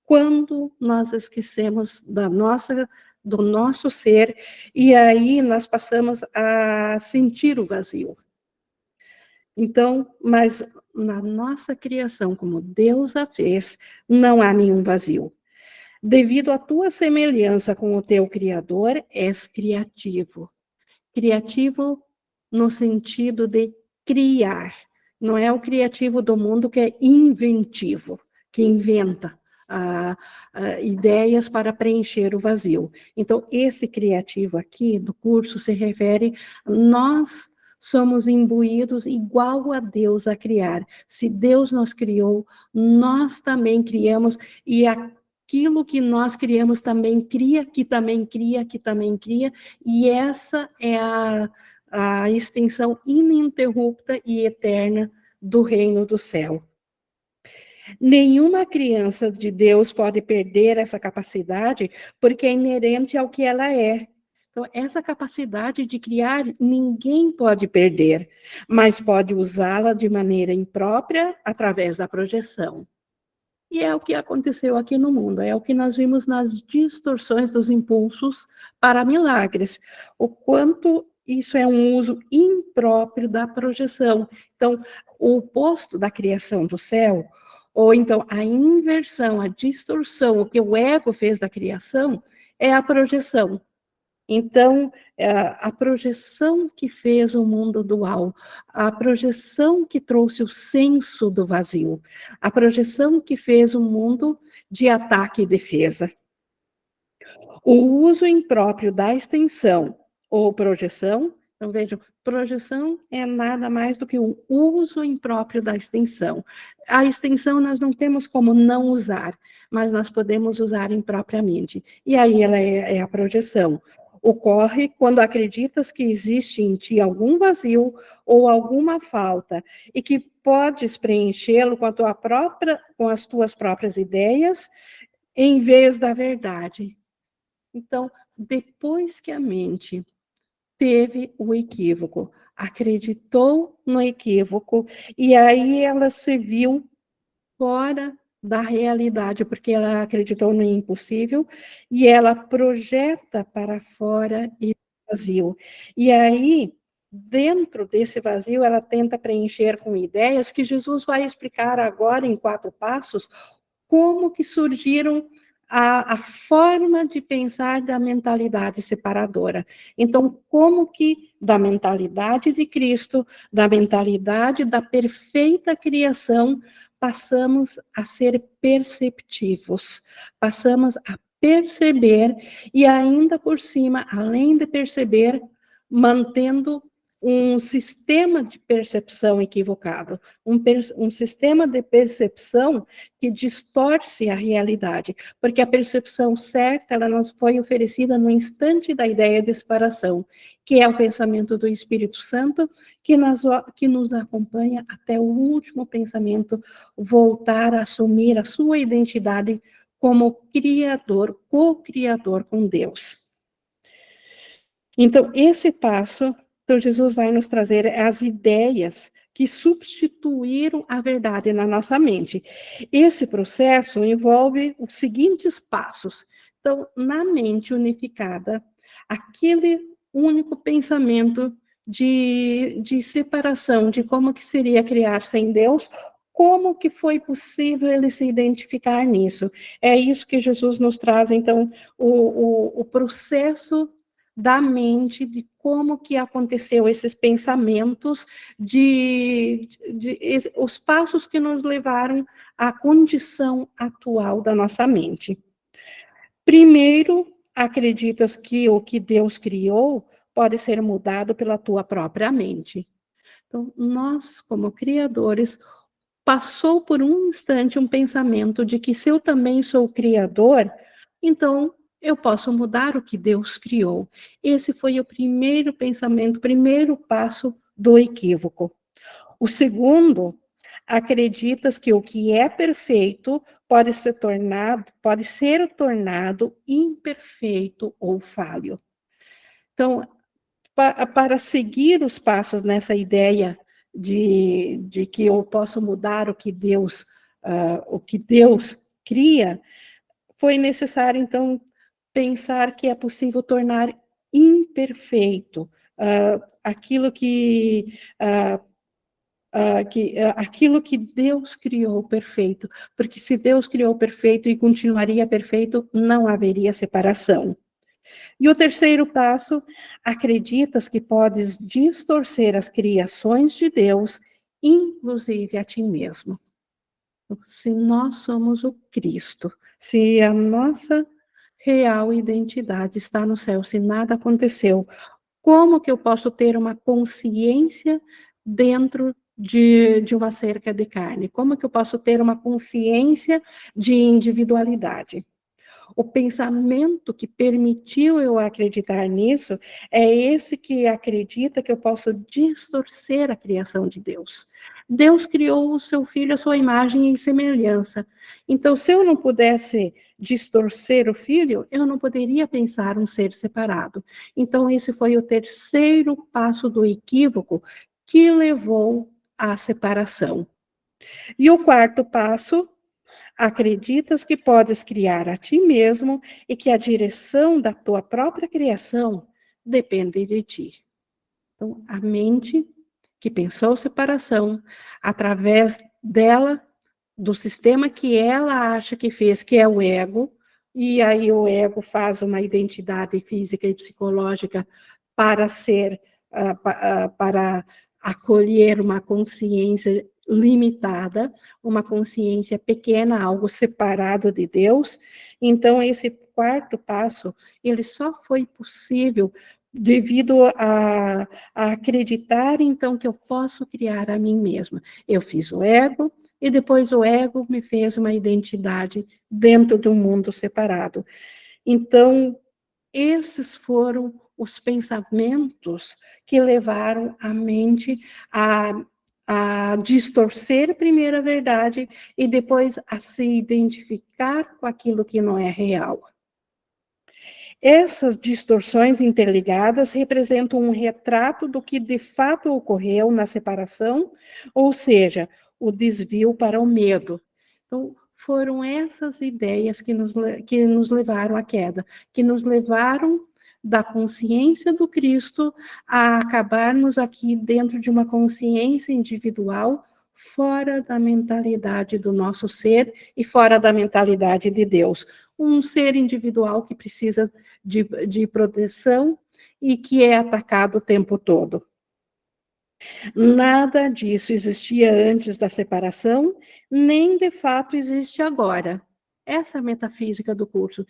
quando nós esquecemos do nosso ser, e aí nós passamos a sentir o vazio. Então, mas na nossa criação, como Deus a fez, não há nenhum vazio. Devido à tua semelhança com o teu Criador, és criativo. Criativo no sentido de criar. Não é o criativo do mundo que é inventivo, que inventa ideias para preencher o vazio. Então, esse criativo aqui do curso se refere a nós somos imbuídos igual a Deus a criar. Se Deus nos criou, nós também criamos, e aquilo que nós criamos também cria, que também cria, que também cria, e essa é a extensão ininterrupta e eterna do reino do céu. Nenhuma criança de Deus pode perder essa capacidade, porque é inerente ao que ela é. Então, essa capacidade de criar, ninguém pode perder, mas pode usá-la de maneira imprópria através da projeção. E é o que aconteceu aqui no mundo, é o que nós vimos nas distorções dos impulsos para milagres, o quanto isso é um uso impróprio da projeção. Então, o oposto da criação do céu, ou então a inversão, a distorção, o que o ego fez da criação, é a projeção. Então, a projeção que fez o mundo dual, a projeção que trouxe o senso do vazio, a projeção que fez o mundo de ataque e defesa. O uso impróprio da extensão ou projeção, então vejam, projeção é nada mais do que o uso impróprio da extensão. A extensão nós não temos como não usar, mas nós podemos usar impropriamente. E aí ela é a projeção. Ocorre quando acreditas que existe em ti algum vazio ou alguma falta e que podes preenchê-lo com as tuas próprias ideias, em vez da verdade. Então, depois que a mente teve o equívoco, acreditou no equívoco, e aí ela se viu fora da realidade, porque ela acreditou no impossível, e ela projeta para fora esse vazio. E aí, dentro desse vazio, ela tenta preencher com ideias que Jesus vai explicar agora em 4 passos, como que surgiram a forma de pensar da mentalidade separadora. Então, como que da mentalidade de Cristo, da mentalidade da perfeita criação, passamos a ser perceptivos, passamos a perceber e ainda por cima, além de perceber, mantendo um sistema de percepção equivocado, um sistema de percepção que distorce a realidade, porque a percepção certa, ela nos foi oferecida no instante da ideia de separação, que é o pensamento do Espírito Santo, que nos acompanha até o último pensamento, voltar a assumir a sua identidade como criador, co-criador com Deus. Então, esse passo, então Jesus vai nos trazer as ideias que substituíram a verdade na nossa mente. Esse processo envolve os seguintes passos. Então, na mente unificada, aquele único pensamento de separação, de como que seria criar sem Deus, como que foi possível ele se identificar nisso? É isso que Jesus nos traz, então, o processo da mente, de como que aconteceu esses pensamentos, os passos que nos levaram à condição atual da nossa mente. Primeiro, acreditas que o que Deus criou pode ser mudado pela tua própria mente. Então, nós, como criadores, passou por um instante um pensamento de que se eu também sou criador, então eu posso mudar o que Deus criou. Esse foi o primeiro pensamento, o primeiro passo do equívoco. O segundo, acreditas que o que é perfeito pode ser tornado imperfeito ou falho. Então, para seguir os passos nessa ideia de que eu posso mudar o que Deus cria, foi necessário, então, pensar que é possível tornar imperfeito aquilo aquilo que Deus criou perfeito, porque se Deus criou perfeito e continuaria perfeito, não haveria separação. E o terceiro passo, acreditas que podes distorcer as criações de Deus, inclusive a ti mesmo. Se nós somos o Cristo, se a nossa real identidade está no céu, se nada aconteceu, como que eu posso ter uma consciência dentro de uma cerca de carne? Como que eu posso ter uma consciência de individualidade? O pensamento que permitiu eu acreditar nisso é esse que acredita que eu posso distorcer a criação de Deus. Deus criou o seu filho à sua imagem e semelhança. Então, se eu não pudesse distorcer o filho, eu não poderia pensar um ser separado. Então, esse foi o terceiro passo do equívoco que levou à separação. E o quarto passo, acreditas que podes criar a ti mesmo e que a direção da tua própria criação depende de ti. Então, a mente que pensou separação, através dela, do sistema que ela acha que fez, que é o ego, e aí o ego faz uma identidade física e psicológica para ser, para acolher uma consciência limitada, uma consciência pequena, algo separado de Deus. Então, esse quarto passo, ele só foi possível devido a acreditar, então, que eu posso criar a mim mesma. Eu fiz o ego, e depois o ego me fez uma identidade dentro de um mundo separado. Então, esses foram os pensamentos que levaram a mente a distorcer primeiro a verdade e depois a se identificar com aquilo que não é real. Essas distorções interligadas representam um retrato do que de fato ocorreu na separação, ou seja, o desvio para o medo. Então, foram essas ideias que nos levaram à queda, que nos levaram da consciência do Cristo a acabarmos aqui dentro de uma consciência individual, fora da mentalidade do nosso ser e fora da mentalidade de Deus. Um ser individual que precisa de proteção e que é atacado o tempo todo. Nada disso existia antes da separação, nem de fato existe agora. Essa é a metafísica do curso.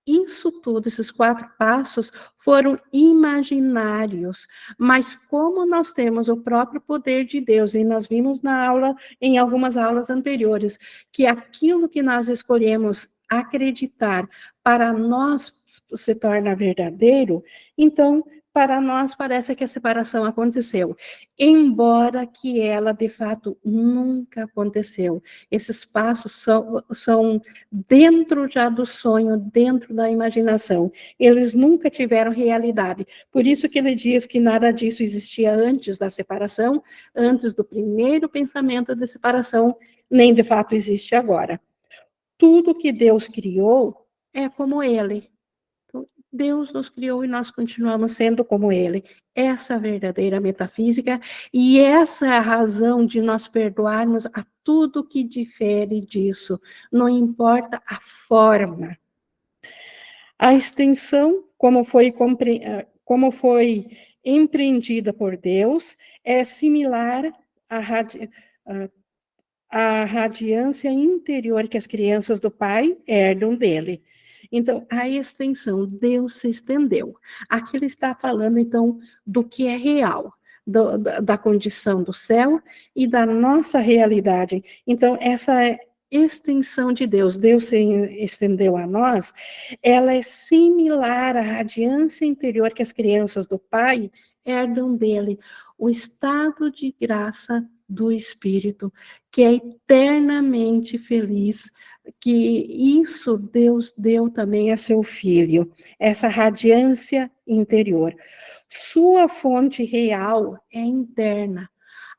Isso tudo, esses 4 passos, foram imaginários, mas como nós temos o próprio poder de Deus, e nós vimos na aula, em algumas aulas anteriores, que aquilo que nós escolhemos acreditar para nós se torna verdadeiro, então para nós parece que a separação aconteceu, embora que ela, de fato, nunca aconteceu. Esses passos são dentro já do sonho, dentro da imaginação. Eles nunca tiveram realidade. Por isso que ele diz que nada disso existia antes da separação, antes do primeiro pensamento de separação, nem de fato existe agora. Tudo que Deus criou é como ele. Deus nos criou e nós continuamos sendo como Ele. Essa é a verdadeira metafísica e essa é a razão de nós perdoarmos a tudo que difere disso. Não importa a forma. A extensão, como foi empreendida por Deus, é similar à radiância interior que as crianças do Pai herdam dele. Então, a extensão, Deus se estendeu. Aqui ele está falando, então, do que é real, da condição do céu e da nossa realidade. Então, essa extensão de Deus, Deus se estendeu a nós, ela é similar à radiância interior que as crianças do Pai herdam dele, o estado de graça do Espírito, que é eternamente feliz, que isso Deus deu também a seu Filho, essa radiância interior. Sua fonte real é interna.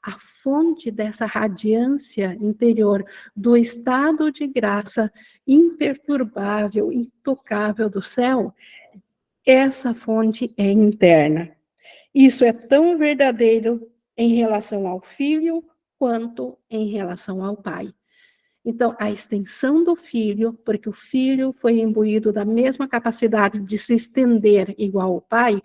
A fonte dessa radiância interior, do estado de graça imperturbável, intocável do céu, essa fonte é interna. Isso é tão verdadeiro em relação ao Filho quanto em relação ao Pai. Então, a extensão do Filho, porque o Filho foi imbuído da mesma capacidade de se estender igual ao Pai,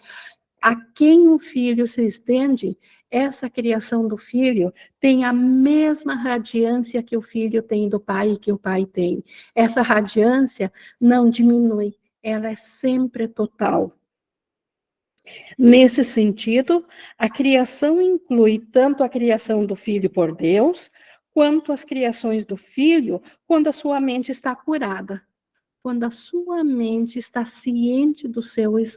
a quem o Filho se estende, essa criação do Filho tem a mesma radiância que o Filho tem do Pai e que o Pai tem. Essa radiância não diminui, ela é sempre total. Nesse sentido, a criação inclui tanto a criação do Filho por Deus, quanto as criações do Filho quando a sua mente está curada. Quando a sua mente está ciente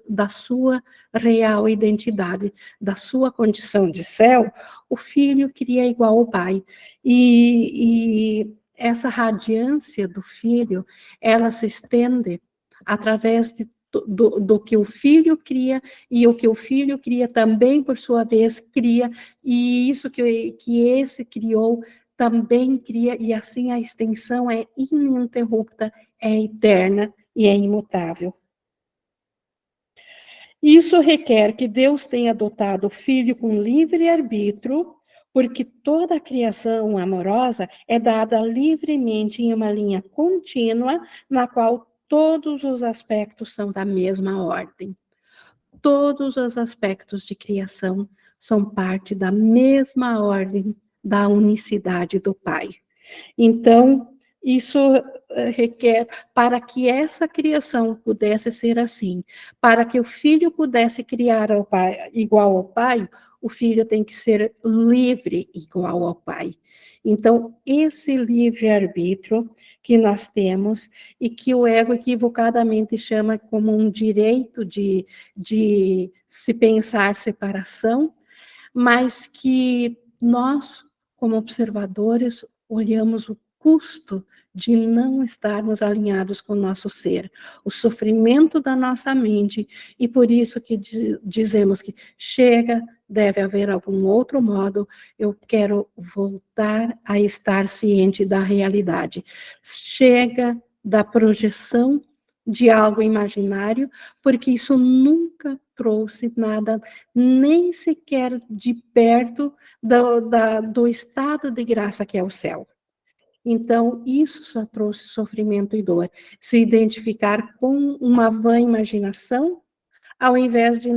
da sua real identidade, da sua condição de céu, o Filho cria igual ao Pai. E essa radiância do Filho, ela se estende através do que o Filho cria, e o que o Filho cria também, por sua vez, cria, e isso que esse criou também cria, e assim a extensão é ininterrupta, é eterna e é imutável. Isso requer que Deus tenha dotado o Filho com livre-arbítrio, porque toda a criação amorosa é dada livremente em uma linha contínua, na qual todos os aspectos são da mesma ordem. Todos os aspectos de criação são parte da mesma ordem da unicidade do Pai. Então, isso requer, para que essa criação pudesse ser assim, para que o Filho pudesse criar ao Pai, igual ao Pai, o Filho tem que ser livre igual ao Pai. Então, esse livre-arbítrio que nós temos e que o ego equivocadamente chama como um direito de se pensar separação, mas que nós, como observadores, olhamos o custo de não estarmos alinhados com o nosso ser, o sofrimento da nossa mente, e por isso que dizemos que chega, deve haver algum outro modo, eu quero voltar a estar ciente da realidade. Chega da projeção de algo imaginário, porque isso nunca trouxe nada, nem sequer de perto do estado de graça que é o céu. Então, isso só trouxe sofrimento e dor. Se identificar com uma vã imaginação, ao invés de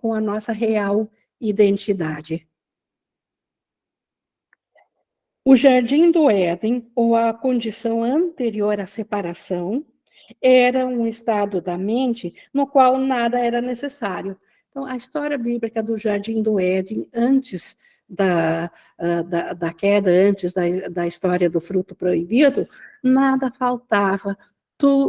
com a nossa real identidade. O jardim do Éden, ou a condição anterior à separação, era um estado da mente no qual nada era necessário. Então, a história bíblica do jardim do Éden, antes da queda, antes da história do fruto proibido, nada faltava,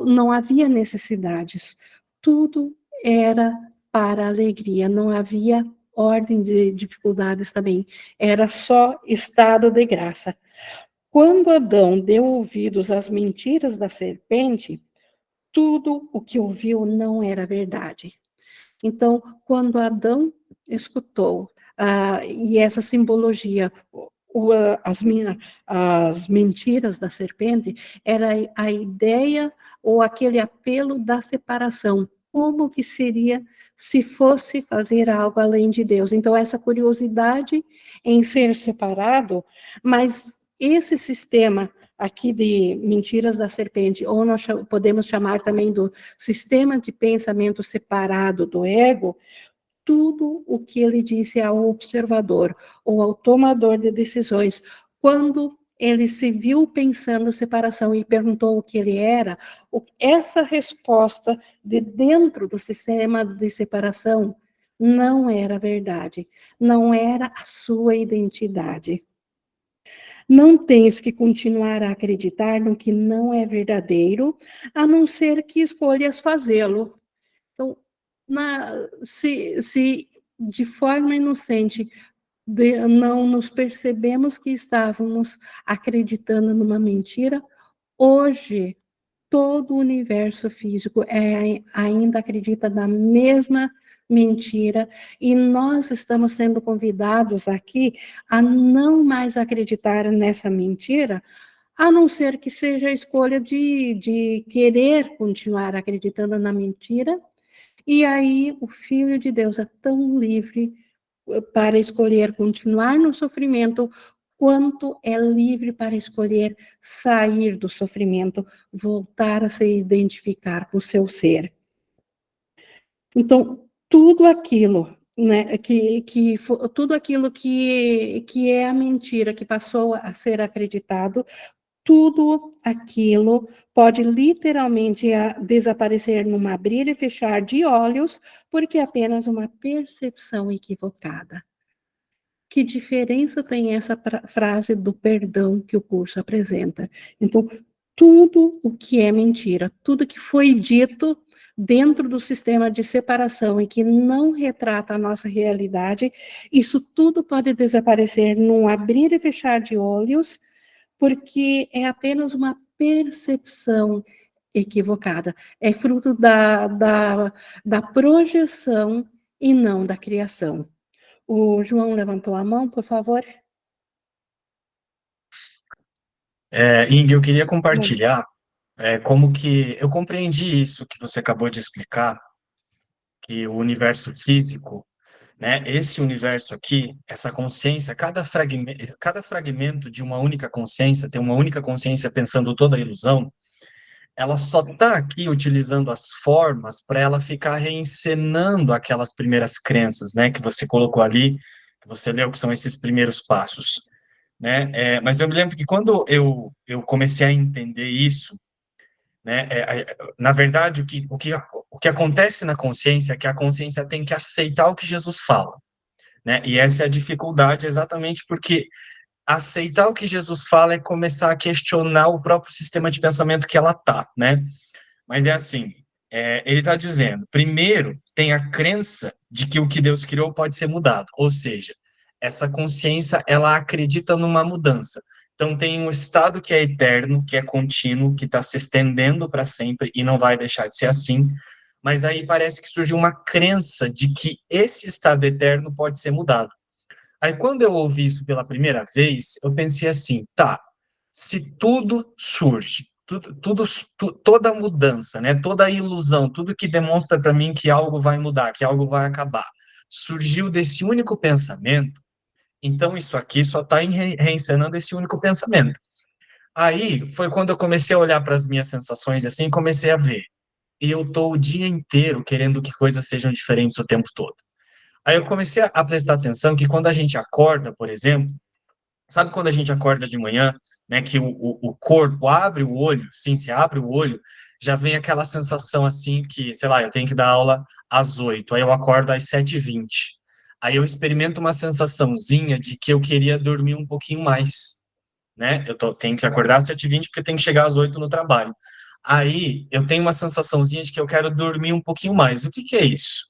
não havia necessidades, tudo era para a alegria, não havia ordem de dificuldades também, era só estado de graça. Quando Adão deu ouvidos às mentiras da serpente, tudo o que ouviu não era verdade. Então, quando Adão escutou, e essa simbologia, as mentiras da serpente, era a ideia ou aquele apelo da separação. Como que seria se fosse fazer algo além de Deus? Então, essa curiosidade em ser separado, mas esse sistema aqui de mentiras da serpente, ou nós podemos chamar também do sistema de pensamento separado do ego, tudo o que ele disse ao observador ou ao tomador de decisões, quando ele se viu pensando separação e perguntou o que ele era, essa resposta de dentro do sistema de separação não era verdade, não era a sua identidade. Não tens que continuar a acreditar no que não é verdadeiro, a não ser que escolhas fazê-lo. Então, se de forma inocente não nos percebemos que estávamos acreditando numa mentira, hoje todo o universo físico ainda acredita na mesma mentira, e nós estamos sendo convidados aqui a não mais acreditar nessa mentira, a não ser que seja a escolha de querer continuar acreditando na mentira, e aí o Filho de Deus é tão livre para escolher continuar no sofrimento, quanto é livre para escolher sair do sofrimento, voltar a se identificar com o seu ser. Então, tudo aquilo, né, tudo aquilo que é a mentira, que passou a ser acreditado, tudo aquilo pode literalmente desaparecer num abrir e fechar de olhos, porque é apenas uma percepção equivocada. Que diferença tem essa frase do perdão que o curso apresenta? Então, tudo o que é mentira, tudo que foi dito dentro do sistema de separação e que não retrata a nossa realidade, isso tudo pode desaparecer num abrir e fechar de olhos, porque é apenas uma percepção equivocada. É fruto da projeção e não da criação. O João levantou a mão, por favor. Ing, eu queria compartilhar como que eu compreendi isso que você acabou de explicar, que o universo físico, né, esse universo aqui, essa consciência, cada fragmento de uma única consciência, tem uma única consciência pensando toda a ilusão, ela só está aqui utilizando as formas para ela ficar reencenando aquelas primeiras crenças, né, que você colocou ali, que você leu, que são esses primeiros passos, né? Mas eu me lembro que quando eu comecei a entender isso, né, na verdade, o que acontece na consciência é que a consciência tem que aceitar o que Jesus fala, né? E essa é a dificuldade exatamente porque aceitar o que Jesus fala é começar a questionar o próprio sistema de pensamento que ela tá, né? Mas é assim, ele está dizendo, primeiro, tem a crença de que o que Deus criou pode ser mudado, ou seja, essa consciência, ela acredita numa mudança. Então, tem um estado que é eterno, que é contínuo, que está se estendendo para sempre e não vai deixar de ser assim, mas aí parece que surge uma crença de que esse estado eterno pode ser mudado. Aí, quando eu ouvi isso pela primeira vez, eu pensei assim, tá, se tudo surge, toda mudança, né, toda ilusão, tudo que demonstra para mim que algo vai mudar, que algo vai acabar, surgiu desse único pensamento, então isso aqui só está reencenando esse único pensamento. Aí foi quando eu comecei a olhar para as minhas sensações assim, e comecei a ver. E eu tô o dia inteiro querendo que coisas sejam diferentes o tempo todo. Aí eu comecei a prestar atenção que quando a gente acorda, por exemplo, sabe quando a gente acorda de manhã, né, que o corpo abre o olho, sim, se abre o olho, já vem aquela sensação assim que, sei lá, eu tenho que dar aula às 8, aí eu acordo às 7h20. Aí eu experimento uma sensaçãozinha de que eu queria dormir um pouquinho mais, né? Tenho que acordar às 7h20 porque tenho que chegar às 8 no trabalho. Aí eu tenho uma sensaçãozinha de que eu quero dormir um pouquinho mais. O que que é isso?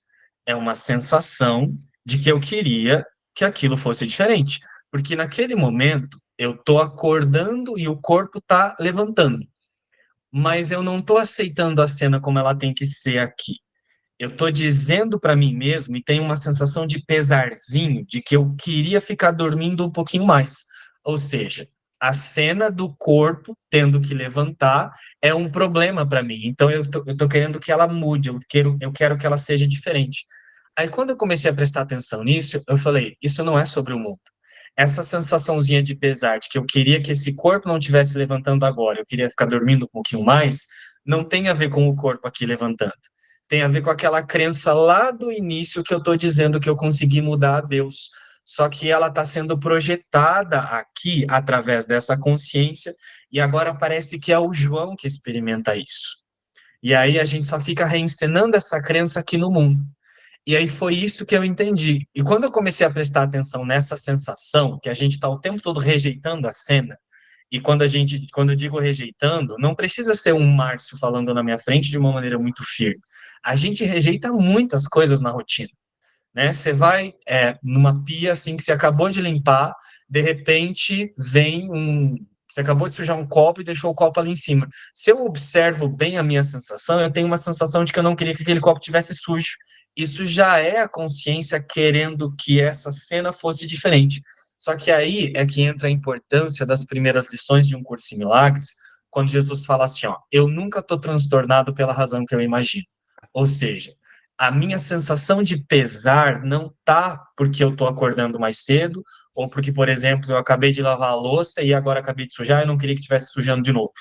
é uma sensação de que eu queria que aquilo fosse diferente. Porque naquele momento eu estou acordando e o corpo está levantando. Mas eu não estou aceitando a cena como ela tem que ser aqui. Eu estou dizendo para mim mesmo e tenho uma sensação de pesarzinho, de que eu queria ficar dormindo um pouquinho mais. Ou seja, a cena do corpo tendo que levantar é um problema para mim. Então eu tô querendo que ela mude, eu quero que ela seja diferente. Aí quando eu comecei a prestar atenção nisso, eu falei, isso não é sobre o mundo. Essa sensaçãozinha de pesar, de que eu queria que esse corpo não estivesse levantando agora, eu queria ficar dormindo um pouquinho mais, não tem a ver com o corpo aqui levantando. Tem a ver com aquela crença lá do início que eu estou dizendo que eu consegui mudar a Deus. Só que ela está sendo projetada aqui através dessa consciência, e agora parece que é o João que experimenta isso. E aí a gente só fica reencenando essa crença aqui no mundo. E aí foi isso que eu entendi. E quando eu comecei a prestar atenção nessa sensação, que a gente está o tempo todo rejeitando a cena, e quando eu digo rejeitando, não precisa ser um Márcio falando na minha frente de uma maneira muito firme. A gente rejeita muitas coisas na rotina, né? Você vai numa pia assim que você acabou de limpar, de repente você acabou de sujar um copo e deixou o copo ali em cima. Se eu observo bem a minha sensação, eu tenho uma sensação de que eu não queria que aquele copo tivesse sujo. Isso já é a consciência querendo que essa cena fosse diferente. Só que aí é que entra a importância das primeiras lições de Um Curso em Milagres, quando Jesus fala assim, ó, eu nunca estou transtornado pela razão que eu imagino. Ou seja, a minha sensação de pesar não tá porque eu estou acordando mais cedo, ou porque, por exemplo, eu acabei de lavar a louça e agora acabei de sujar e não queria que estivesse sujando de novo.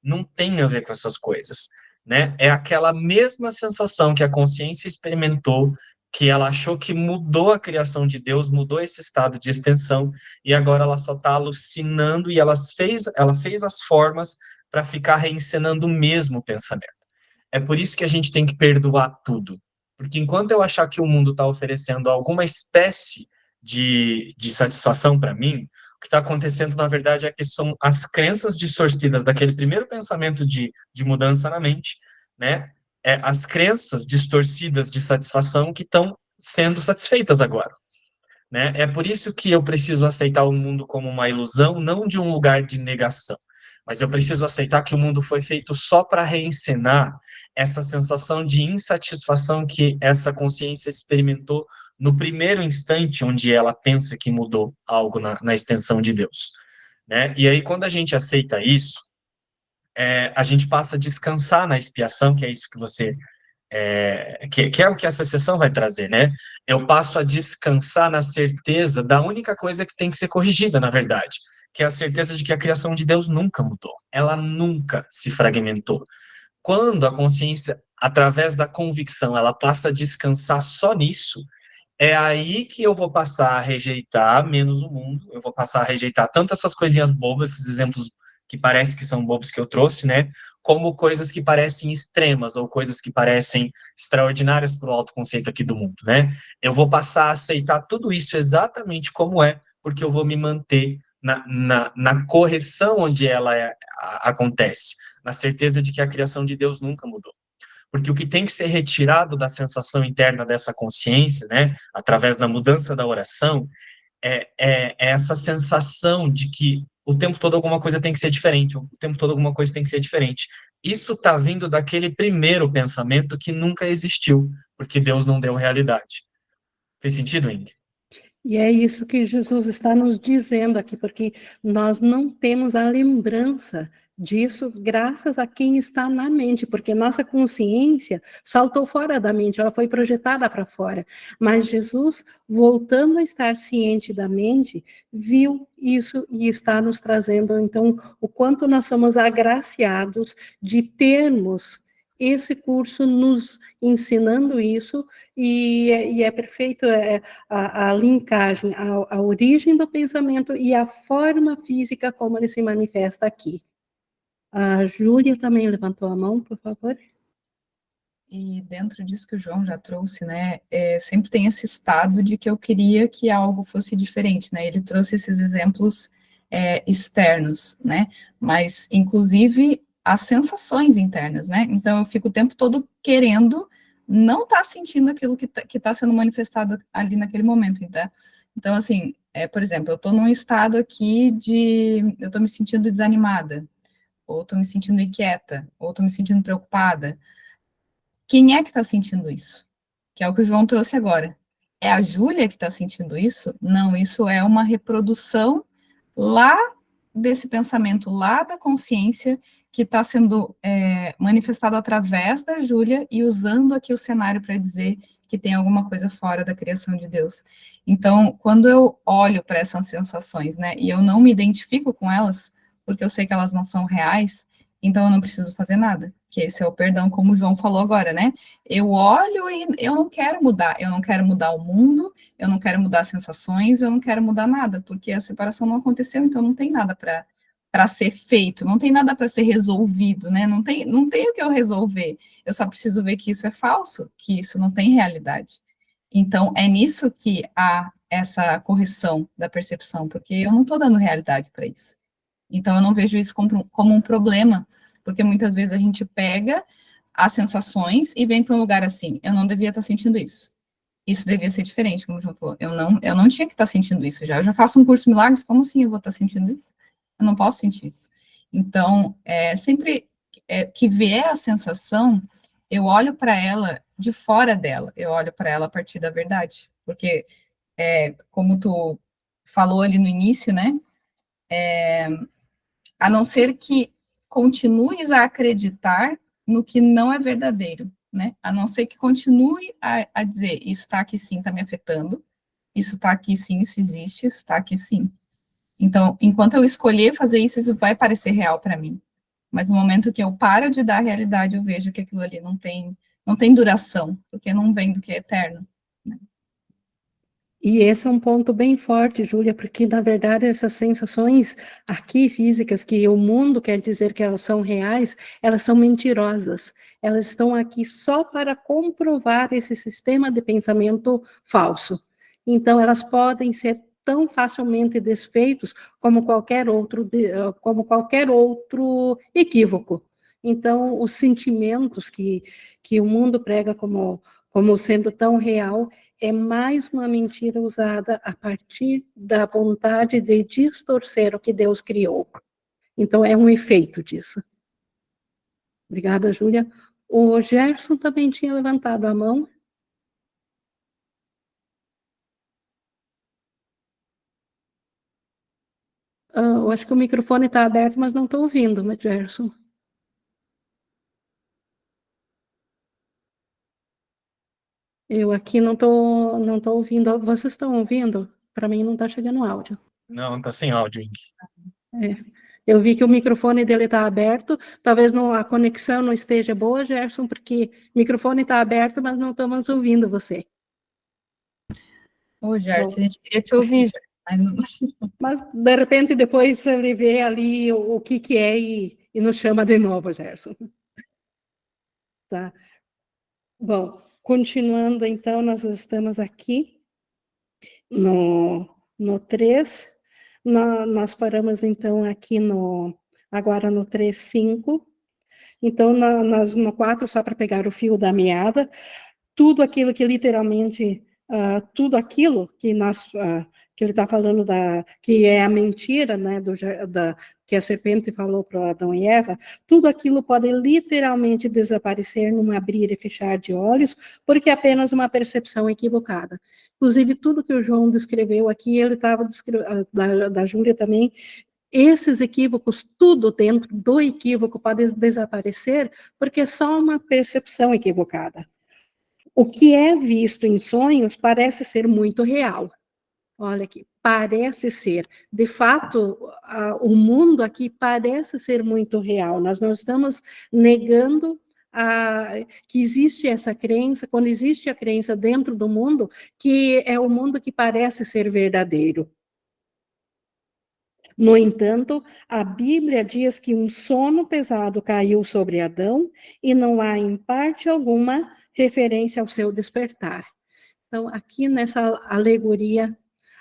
Não tem a ver com essas coisas, né? É aquela mesma sensação que a consciência experimentou, que ela achou que mudou a criação de Deus, mudou esse estado de extensão, e agora ela só está alucinando e ela fez as formas para ficar reencenando o mesmo pensamento. É por isso que a gente tem que perdoar tudo. Porque enquanto eu achar que o mundo está oferecendo alguma espécie de satisfação para mim, o que está acontecendo, na verdade, é que são as crenças distorcidas daquele primeiro pensamento de mudança na mente, né? As crenças distorcidas de satisfação que estão sendo satisfeitas agora. Né? É por isso que eu preciso aceitar o mundo como uma ilusão, não de um lugar de negação. Mas eu preciso aceitar que o mundo foi feito só para reencenar essa sensação de insatisfação que essa consciência experimentou no primeiro instante onde ela pensa que mudou algo na extensão de Deus. Né? E aí, quando a gente aceita isso, a gente passa a descansar na expiação, que é isso que você que é o que essa sessão vai trazer, né? Eu passo a descansar na certeza da única coisa que tem que ser corrigida, na verdade, que é a certeza de que a criação de Deus nunca mudou, ela nunca se fragmentou. Quando a consciência, através da convicção, ela passa a descansar só nisso, é aí que eu vou passar a rejeitar menos o mundo, eu vou passar a rejeitar tanto essas coisinhas bobas, esses exemplos que parece que são bobos que eu trouxe, né, como coisas que parecem extremas ou coisas que parecem extraordinárias para o autoconceito aqui do mundo, né? Eu vou passar a aceitar tudo isso exatamente como é, porque eu vou me manter na correção onde ela acontece, na certeza de que a criação de Deus nunca mudou. Porque o que tem que ser retirado da sensação interna dessa consciência, né, através da mudança da oração, é essa sensação de que o tempo todo alguma coisa tem que ser diferente, o tempo todo alguma coisa tem que ser diferente. Isso está vindo daquele primeiro pensamento que nunca existiu, porque Deus não deu realidade. Fez sentido, Ing? E é isso que Jesus está nos dizendo aqui, porque nós não temos a lembrança disso graças a quem está na mente, porque nossa consciência saltou fora da mente, ela foi projetada para fora. Mas Jesus, voltando a estar ciente da mente, viu isso e está nos trazendo, então, o quanto nós somos agraciados de termos esse curso nos ensinando isso, e é perfeito a linkagem, a origem do pensamento e a forma física como ele se manifesta aqui. A Júlia também levantou a mão, por favor. E dentro disso que o João já trouxe, né, sempre tem esse estado de que eu queria que algo fosse diferente, né, ele trouxe esses exemplos externos, né, mas inclusive as sensações internas, né, então eu fico o tempo todo querendo não está sentindo aquilo que tá sendo manifestado ali naquele momento, tá? Então, assim, por exemplo, eu estou num estado aqui eu estou me sentindo desanimada, ou estou me sentindo inquieta, ou estou me sentindo preocupada. Quem é que está sentindo isso? Que é o que o João trouxe agora. É a Júlia que está sentindo isso? Não, isso é uma reprodução lá desse pensamento, lá da consciência, que está sendo manifestado através da Júlia e usando aqui o cenário para dizer que tem alguma coisa fora da criação de Deus. Então, quando eu olho para essas sensações, né, e eu não me identifico com elas, porque eu sei que elas não são reais, então eu não preciso fazer nada, que esse é o perdão, como o João falou agora, né? Eu olho e eu não quero mudar o mundo, eu não quero mudar as sensações, eu não quero mudar nada, porque a separação não aconteceu, então não tem nada para ser feito, não tem nada para ser resolvido, né? Não tem o que eu resolver. Eu só preciso ver que isso é falso, que isso não tem realidade. Então, é nisso que há essa correção da percepção, porque eu não estou dando realidade para isso. Então, eu não vejo isso como um problema, porque muitas vezes a gente pega as sensações e vem para um lugar assim, eu não devia estar sentindo isso. Isso devia ser diferente, como o João falou. Eu não tinha que estar sentindo isso já. Eu já faço um curso Milagres, como assim eu vou estar sentindo isso? Eu não posso sentir isso. Então, sempre que vier a sensação, eu olho para ela de fora dela, eu olho para ela a partir da verdade. Porque, como tu falou ali no início, né? A não ser que continues a acreditar no que não é verdadeiro, né? A não ser que continue a dizer, isso está aqui sim, está me afetando, isso está aqui sim, isso existe, isso está aqui sim. Então, enquanto eu escolher fazer isso, isso vai parecer real para mim. Mas no momento que eu paro de dar a realidade, eu vejo que aquilo ali não tem duração, porque não vem do que é eterno. Né? E esse é um ponto bem forte, Júlia, porque, na verdade, essas sensações aqui físicas, que o mundo quer dizer que elas são reais, elas são mentirosas. Elas estão aqui só para comprovar esse sistema de pensamento falso. Então, elas podem ser tão facilmente desfeitos como qualquer outro equívoco. Então, os sentimentos que o mundo prega como sendo tão real é mais uma mentira usada a partir da vontade de distorcer o que Deus criou. Então, é um efeito disso. Obrigada, Júlia. O Gerson também tinha levantado a mão. Eu acho que o microfone está aberto, mas não estou ouvindo, Gerson. Eu aqui não tô ouvindo. Vocês estão ouvindo? Para mim não está chegando áudio. Não, está sem áudio, Ing. Eu vi que o microfone dele está aberto, talvez a conexão não esteja boa, Gerson, porque o microfone está aberto, mas não estamos ouvindo você. Ô, Gerson, a gente queria te ouvir, Gerson. Mas, de repente, depois ele vê ali o que é e nos chama de novo, Gerson. Tá. Bom, continuando, então, nós estamos aqui no 3. Nós paramos, então, aqui agora no 3.5. Então, no 4, só para pegar o fio da meada, tudo aquilo que literalmente, tudo aquilo que que ele está falando que é a mentira, né, que a serpente falou para Adão e Eva, tudo aquilo pode literalmente desaparecer num abrir e fechar de olhos, porque é apenas uma percepção equivocada. Inclusive, tudo que o João descreveu aqui, ele estava descrevendo, da Júlia também, esses equívocos, tudo dentro do equívoco pode desaparecer, porque é só uma percepção equivocada. O que é visto em sonhos parece ser muito real. Olha aqui, parece ser. De fato, o mundo aqui parece ser muito real. Nós não estamos negando que existe essa crença, quando existe a crença dentro do mundo, que é o mundo que parece ser verdadeiro. No entanto, a Bíblia diz que um sono pesado caiu sobre Adão e não há, em parte alguma, referência ao seu despertar. Então, aqui nessa alegoria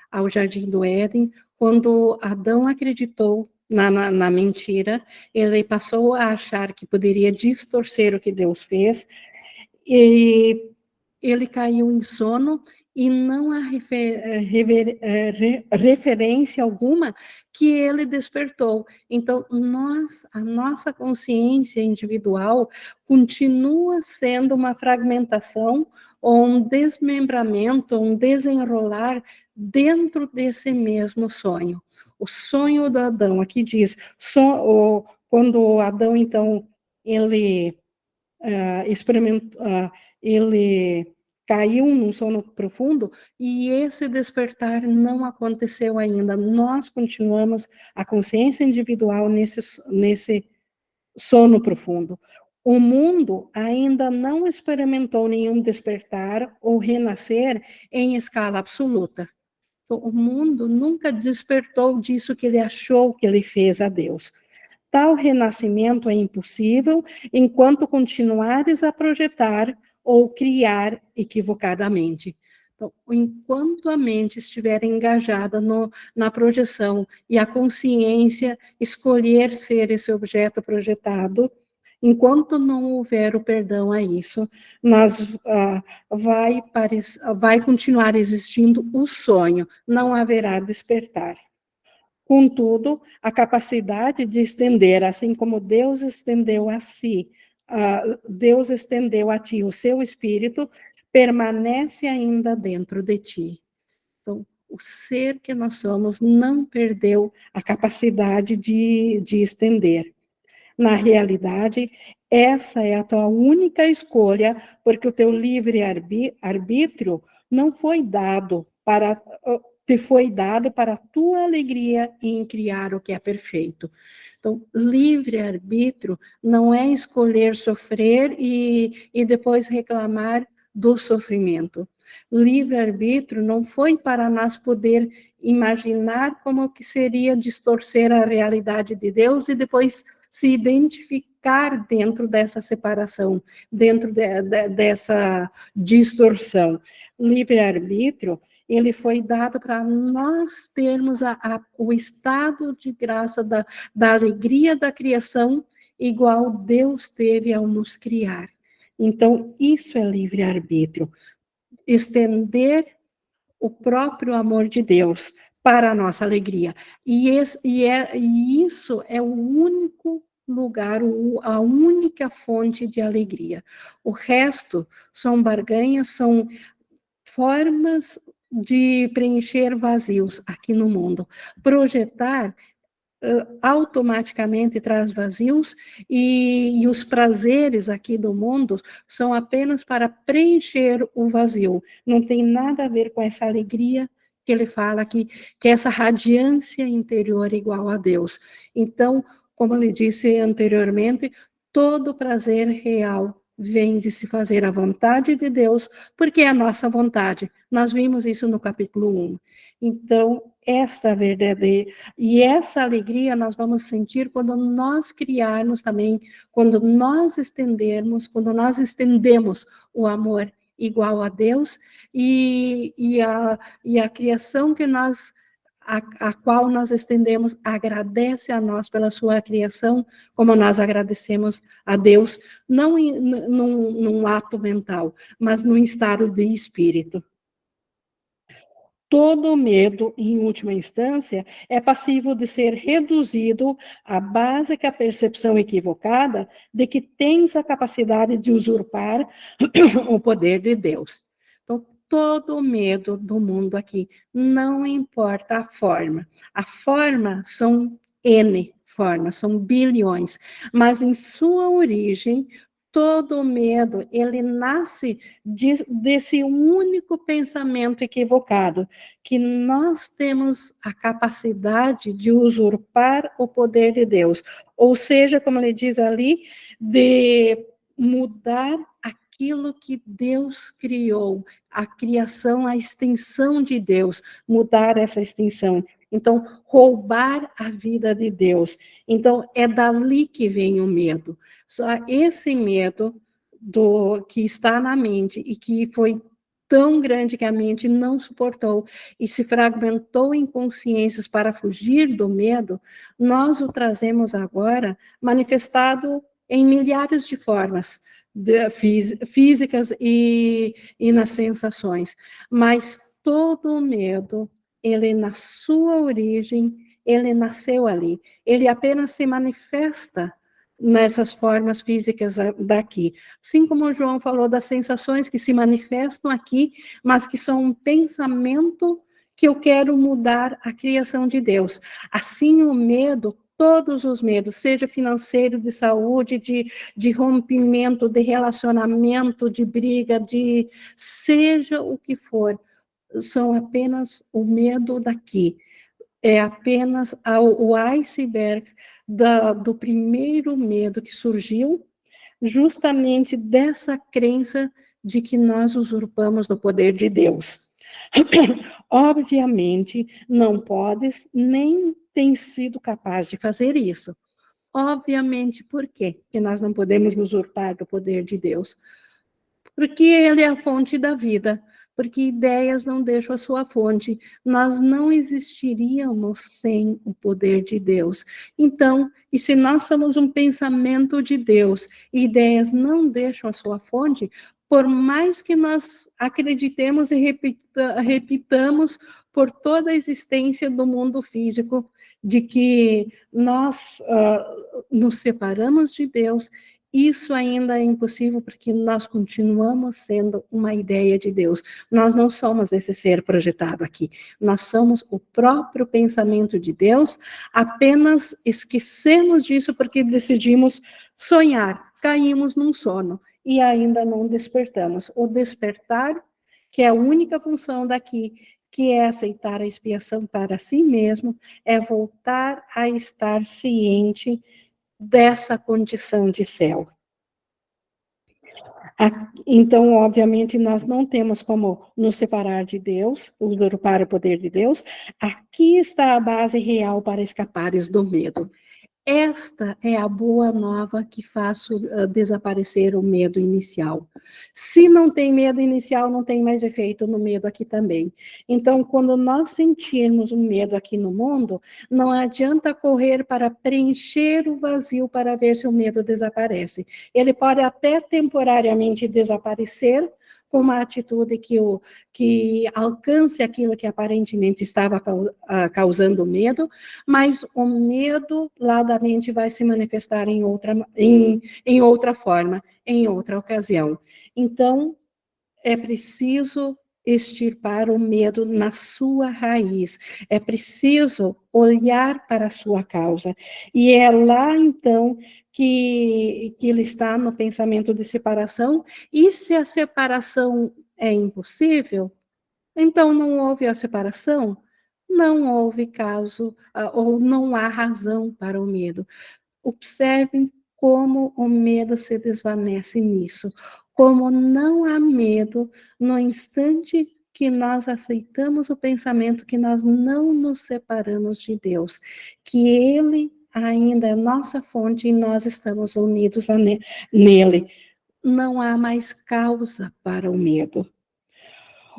ao Jardim do Éden, quando Adão acreditou na mentira, ele passou a achar que poderia distorcer o que Deus fez, e ele caiu em sono e não há referência alguma que ele despertou. Então, a nossa consciência individual continua sendo uma fragmentação ou um desmembramento, ou um desenrolar dentro desse mesmo sonho. O sonho do Adão, aqui diz, quando Adão, então, ele experimentou, ele caiu num sono profundo e esse despertar não aconteceu ainda. Nós continuamos a consciência individual nesse sono profundo. O mundo ainda não experimentou nenhum despertar ou renascer em escala absoluta. O mundo nunca despertou disso que ele achou que ele fez a Deus. Tal renascimento é impossível enquanto continuares a projetar ou criar equivocadamente. Então, enquanto a mente estiver engajada na projeção e a consciência escolher ser esse objeto projetado, enquanto não houver o perdão a isso, vai continuar existindo o sonho, não haverá despertar. Contudo, a capacidade de estender, assim como Deus estendeu a si, Deus estendeu a ti o seu espírito, permanece ainda dentro de ti. Então, o ser que nós somos não perdeu a capacidade de estender. Na realidade, essa é a tua única escolha, porque o teu livre-arbítrio não foi dado te foi dado para a tua alegria em criar o que é perfeito. Então, livre-arbítrio não é escolher sofrer e depois reclamar do sofrimento. Livre-arbítrio não foi para nós poder imaginar como que seria distorcer a realidade de Deus e depois se identificar dentro dessa separação, dentro dessa distorção. Livre-arbítrio, ele foi dado para nós termos o estado de graça da alegria da criação, igual Deus teve ao nos criar. Então, isso é livre-arbítrio. Estender o próprio amor de Deus para a nossa alegria. E isso é o único lugar, a única fonte de alegria. O resto são barganhas, são formas de preencher vazios aqui no mundo. Projetar automaticamente traz vazios e os prazeres aqui do mundo são apenas para preencher o vazio. Não tem nada a ver com essa alegria que ele fala aqui, que é essa radiância interior igual a Deus. Então, como ele disse anteriormente, todo prazer real vem de se fazer a vontade de Deus, porque é a nossa vontade. Nós vimos isso no capítulo 1. Então, esta verdadeira e essa alegria nós vamos sentir quando nós criarmos também, quando nós estendemos o amor igual a Deus e a criação que nós a qual nós estendemos, agradece a nós pela sua criação, como nós agradecemos a Deus, não num ato mental, mas num estado de espírito. Todo medo, em última instância, é passível de ser reduzido à básica percepção equivocada de que tens a capacidade de usurpar o poder de Deus. Então, todo medo do mundo aqui, não importa a forma. A forma são N formas, são bilhões, mas em sua origem, todo medo, ele nasce desse único pensamento equivocado, que nós temos a capacidade de usurpar o poder de Deus. Ou seja, como ele diz ali, de mudar aquilo que Deus criou, a criação, a extensão de Deus, mudar essa extensão. Então, roubar a vida de Deus. Então, é dali que vem o medo. Só esse medo que está na mente e que foi tão grande que a mente não suportou e se fragmentou em consciências para fugir do medo, nós o trazemos agora manifestado em milhares de formas físicas e nas sensações, mas todo o medo, ele na sua origem, ele nasceu ali, ele apenas se manifesta nessas formas físicas daqui. Assim como o João falou das sensações que se manifestam aqui, mas que são um pensamento que eu quero mudar a criação de Deus. Assim o medo, todos os medos, seja financeiro, de saúde, de rompimento, de relacionamento, de briga, de seja o que for, são apenas o medo daqui. É apenas o iceberg do primeiro medo que surgiu, justamente dessa crença de que nós usurpamos o poder de Deus. Obviamente, não podes, nem tem sido capaz de fazer isso. Obviamente, por quê? Porque nós não podemos usurpar do poder de Deus. Porque ele é a fonte da vida, porque ideias não deixam a sua fonte. Nós não existiríamos sem o poder de Deus. Então, e se nós somos um pensamento de Deus, e ideias não deixam a sua fonte, por mais que nós acreditemos e repitamos por toda a existência do mundo físico, de que nós nos separamos de Deus, isso ainda é impossível porque nós continuamos sendo uma ideia de Deus. Nós não somos esse ser projetado aqui. Nós somos o próprio pensamento de Deus, apenas esquecemos disso porque decidimos sonhar, caímos num sono e ainda não despertamos. O despertar, que é a única função daqui, que é aceitar a expiação para si mesmo, é voltar a estar ciente dessa condição de céu. Então, obviamente, nós não temos como nos separar de Deus, usurpar o poder de Deus. Aqui está a base real para escapares do medo. Esta é a boa nova que faz desaparecer o medo inicial. Se não tem medo inicial, não tem mais efeito no medo aqui também. Então, quando nós sentirmos um medo aqui no mundo, não adianta correr para preencher o vazio para ver se o medo desaparece. Ele pode até temporariamente desaparecer, com uma atitude que alcance aquilo que aparentemente estava causando medo, mas o medo lá da mente vai se manifestar em outra forma, em outra ocasião. Então, é preciso extirpar o medo na sua raiz, é preciso olhar para a sua causa, e é lá, então, que ele está no pensamento de separação, e se a separação é impossível, então não houve a separação, não houve caso, ou não há razão para o medo. Observem como o medo se desvanece nisso, como não há medo no instante que nós aceitamos o pensamento que nós não nos separamos de Deus, que Ele ainda é nossa fonte e nós estamos unidos nele. Não há mais causa para o medo.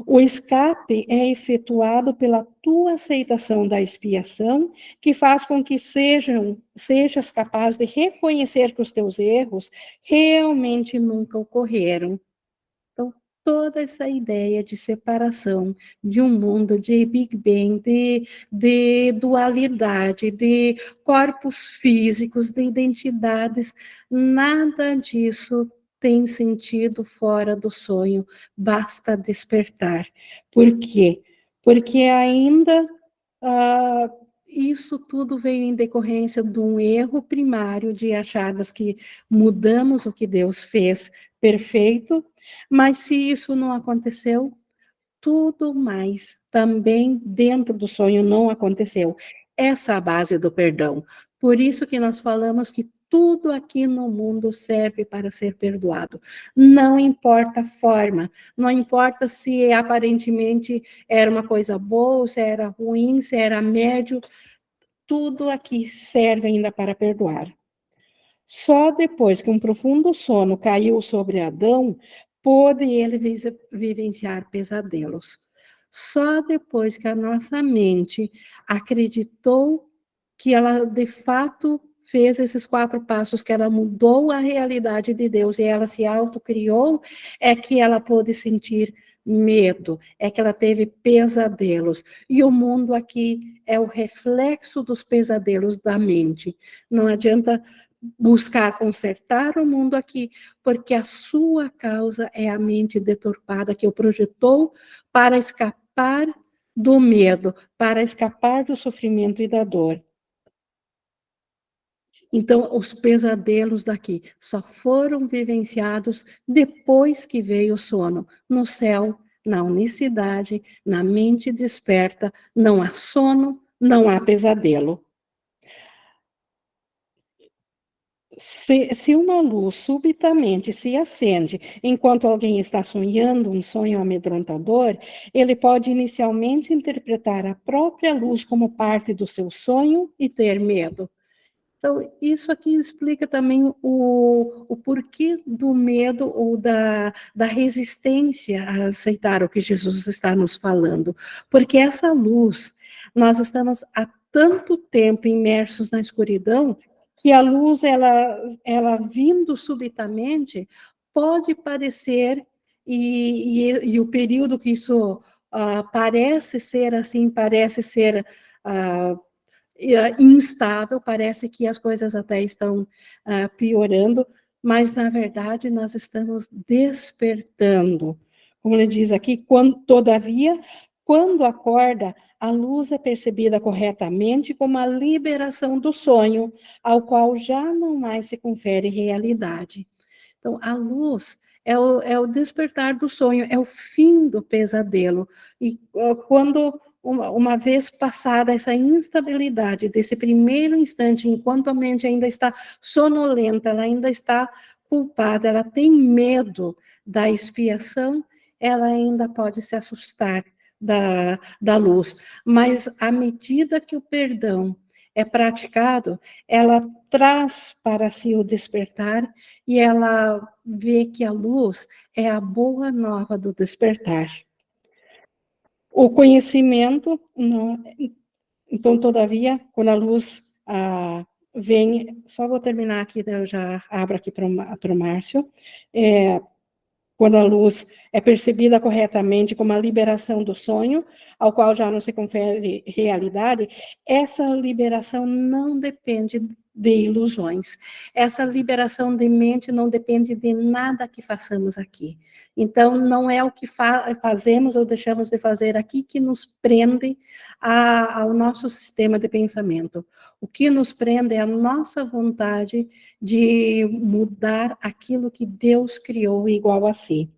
O escape é efetuado pela tua aceitação da expiação, que faz com que sejas capaz de reconhecer que os teus erros realmente nunca ocorreram. Então, toda essa ideia de separação, de um mundo de Big Bang, de dualidade, de corpos físicos, de identidades, nada disso tem sentido fora do sonho, basta despertar. Por quê? Porque ainda isso tudo veio em decorrência de um erro primário de acharmos que mudamos o que Deus fez perfeito, mas se isso não aconteceu, tudo mais também dentro do sonho não aconteceu. Essa é a base do perdão. Por isso que nós falamos que tudo aqui no mundo serve para ser perdoado. Não importa a forma, não importa se aparentemente era uma coisa boa, se era ruim, se era médio, tudo aqui serve ainda para perdoar. Só depois que um profundo sono caiu sobre Adão, pôde ele vivenciar pesadelos. Só depois que a nossa mente acreditou que ela de fato fez esses 4 passos, que ela mudou a realidade de Deus e ela se autocriou, é que ela pôde sentir medo, é que ela teve pesadelos. E o mundo aqui é o reflexo dos pesadelos da mente. Não adianta buscar consertar o mundo aqui, porque a sua causa é a mente deturpada que o projetou para escapar do medo, para escapar do sofrimento e da dor. Então, os pesadelos daqui só foram vivenciados depois que veio o sono. No céu, na unicidade, na mente desperta, não há sono, não há pesadelo. Se uma luz subitamente se acende enquanto alguém está sonhando um sonho amedrontador, ele pode inicialmente interpretar a própria luz como parte do seu sonho e ter medo. Então, isso aqui explica também o porquê do medo ou da resistência a aceitar o que Jesus está nos falando. Porque essa luz, nós estamos há tanto tempo imersos na escuridão, que a luz, ela vindo subitamente, pode parecer, e o período que isso parece ser assim, parece ser instável, parece que as coisas até estão piorando, mas na verdade nós estamos despertando. Como ele diz aqui, todavia, quando acorda, a luz é percebida corretamente como a liberação do sonho, ao qual já não mais se confere realidade. Então, a luz é o despertar do sonho, é o fim do pesadelo. E quando, uma vez passada essa instabilidade desse primeiro instante, enquanto a mente ainda está sonolenta, ela ainda está culpada, ela tem medo da expiação, ela ainda pode se assustar da luz. Mas à medida que o perdão é praticado, ela traz para si o despertar e ela vê que a luz é a boa nova do despertar. O conhecimento, não, então, todavia, quando a luz vem, só vou terminar aqui, eu já abro aqui para o Márcio, quando a luz é percebida corretamente como a liberação do sonho, ao qual já não se confere realidade, essa liberação não depende de ilusões. Essa liberação de mente não depende de nada que façamos aqui. Então, não é o que fazemos ou deixamos de fazer aqui que nos prende ao nosso sistema de pensamento. O que nos prende é a nossa vontade de mudar aquilo que Deus criou igual a si.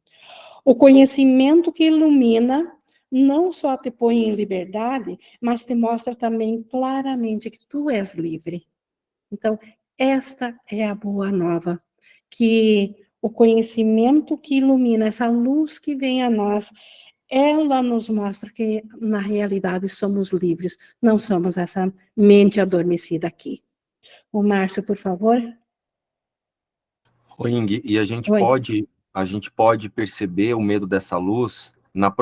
O conhecimento que ilumina não só te põe em liberdade, mas te mostra também claramente que tu és livre. Então, esta é a boa nova, que o conhecimento que ilumina, essa luz que vem a nós, ela nos mostra que, na realidade, somos livres, não somos essa mente adormecida aqui. O Márcio, por favor. Ô, Ing, e Oi. a gente pode perceber o medo dessa luz na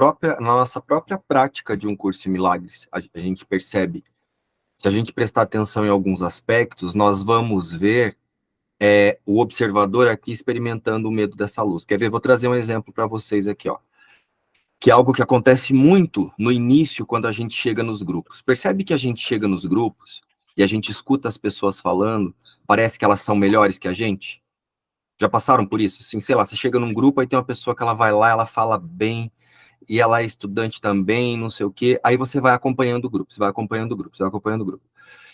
nossa própria prática de um curso em milagres. A gente percebe. Se a gente prestar atenção em alguns aspectos, nós vamos ver o observador aqui experimentando o medo dessa luz. Quer ver? Vou trazer um exemplo para vocês aqui, ó. Que é algo que acontece muito no início, quando a gente chega nos grupos. Percebe que a gente chega nos grupos e a gente escuta as pessoas falando, parece que elas são melhores que a gente? Já passaram por isso? Assim, sei lá, você chega num grupo, aí tem uma pessoa que ela vai lá, ela fala bem, e ela é estudante também, não sei o quê, aí você vai acompanhando o grupo, você vai acompanhando o grupo, você vai acompanhando o grupo.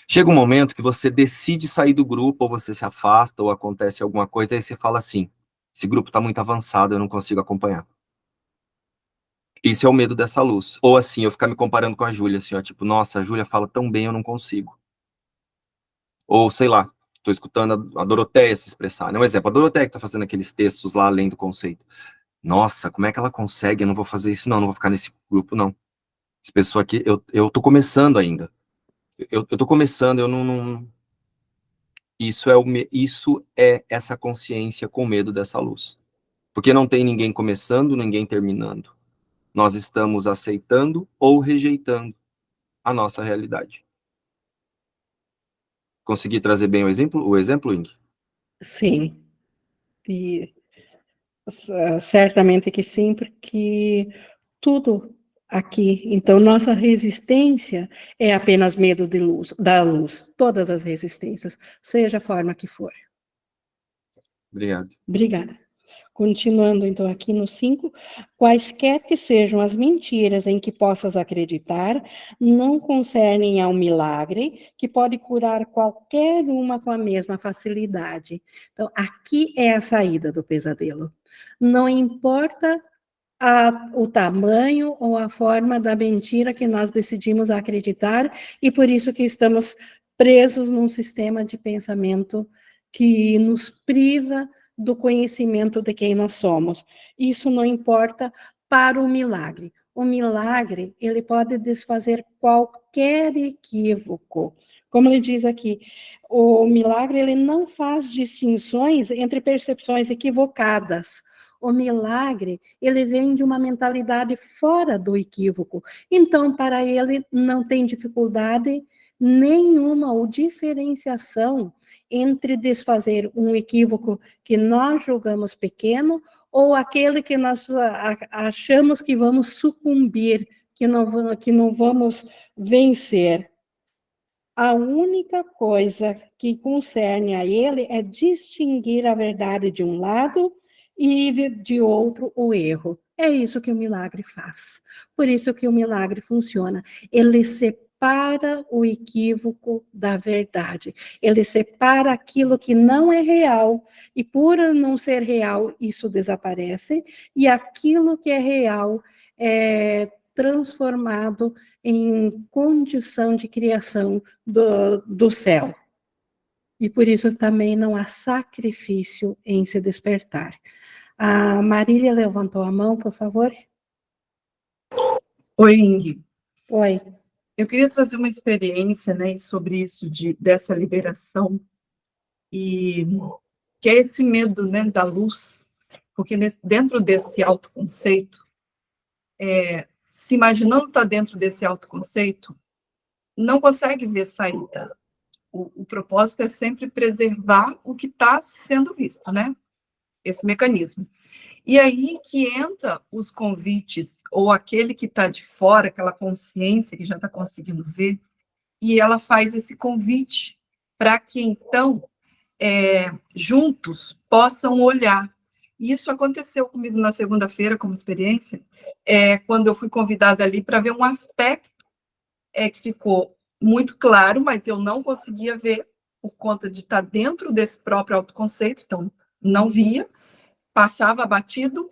Chega um momento que você decide sair do grupo, ou você se afasta, ou acontece alguma coisa, aí você fala assim, esse grupo está muito avançado, eu não consigo acompanhar. Isso é o medo dessa luz. Ou assim, eu ficar me comparando com a Júlia, assim, ó, tipo, nossa, a Júlia fala tão bem, eu não consigo. Ou, sei lá, estou escutando a Doroteia se expressar, né? Um exemplo, a Doroteia que está fazendo aqueles textos lá além do conceito. Nossa, como é que ela consegue? Eu não vou fazer isso, não vou ficar nesse grupo, não. Essa pessoa aqui, eu tô começando ainda. Eu tô começando, eu não... Isso é essa consciência com medo dessa luz. Porque não tem ninguém começando, ninguém terminando. Nós estamos aceitando ou rejeitando a nossa realidade. Consegui trazer bem o exemplo, Ing? Sim, e certamente que sim, porque tudo aqui, então nossa resistência é apenas medo de luz, da luz, todas as resistências, seja a forma que for. Obrigado. Obrigada. Continuando, então, aqui no 5, quaisquer que sejam as mentiras em que possas acreditar, não concernem ao milagre, que pode curar qualquer uma com a mesma facilidade. Então, aqui é a saída do pesadelo. Não importa o tamanho ou a forma da mentira que nós decidimos acreditar, e por isso que estamos presos num sistema de pensamento que nos priva do conhecimento de quem nós somos. Isso não importa para o milagre. O milagre, ele pode desfazer qualquer equívoco. Como ele diz aqui, o milagre, ele não faz distinções entre percepções equivocadas. O milagre, ele vem de uma mentalidade fora do equívoco. Então, para ele, não tem dificuldade nenhuma ou diferenciação entre desfazer um equívoco que nós julgamos pequeno ou aquele que nós achamos que vamos sucumbir, que não vamos vencer. A única coisa que concerne a ele é distinguir a verdade de um lado e de outro o erro. É isso que o milagre faz. Por isso que o milagre funciona. Ele separa o equívoco da verdade. Ele separa aquilo que não é real, e por não ser real, isso desaparece, e aquilo que é real é transformado em condição de criação do céu. E por isso também não há sacrifício em se despertar. A Marília levantou a mão, por favor. Oi, Ingrid. Oi. Eu queria trazer uma experiência, né, sobre isso, dessa liberação, e que é esse medo, né, da luz, porque dentro desse autoconceito, se imaginando estar dentro desse autoconceito, não consegue ver saída. O propósito é sempre preservar o que está sendo visto, né? Esse mecanismo. E aí que entra os convites, ou aquele que está de fora, aquela consciência que já está conseguindo ver, e ela faz esse convite para que, então, juntos possam olhar. E isso aconteceu comigo na segunda-feira, como experiência, quando eu fui convidada ali para ver um aspecto que ficou muito claro, mas eu não conseguia ver por conta de estar dentro desse próprio autoconceito, então não via, passava batido,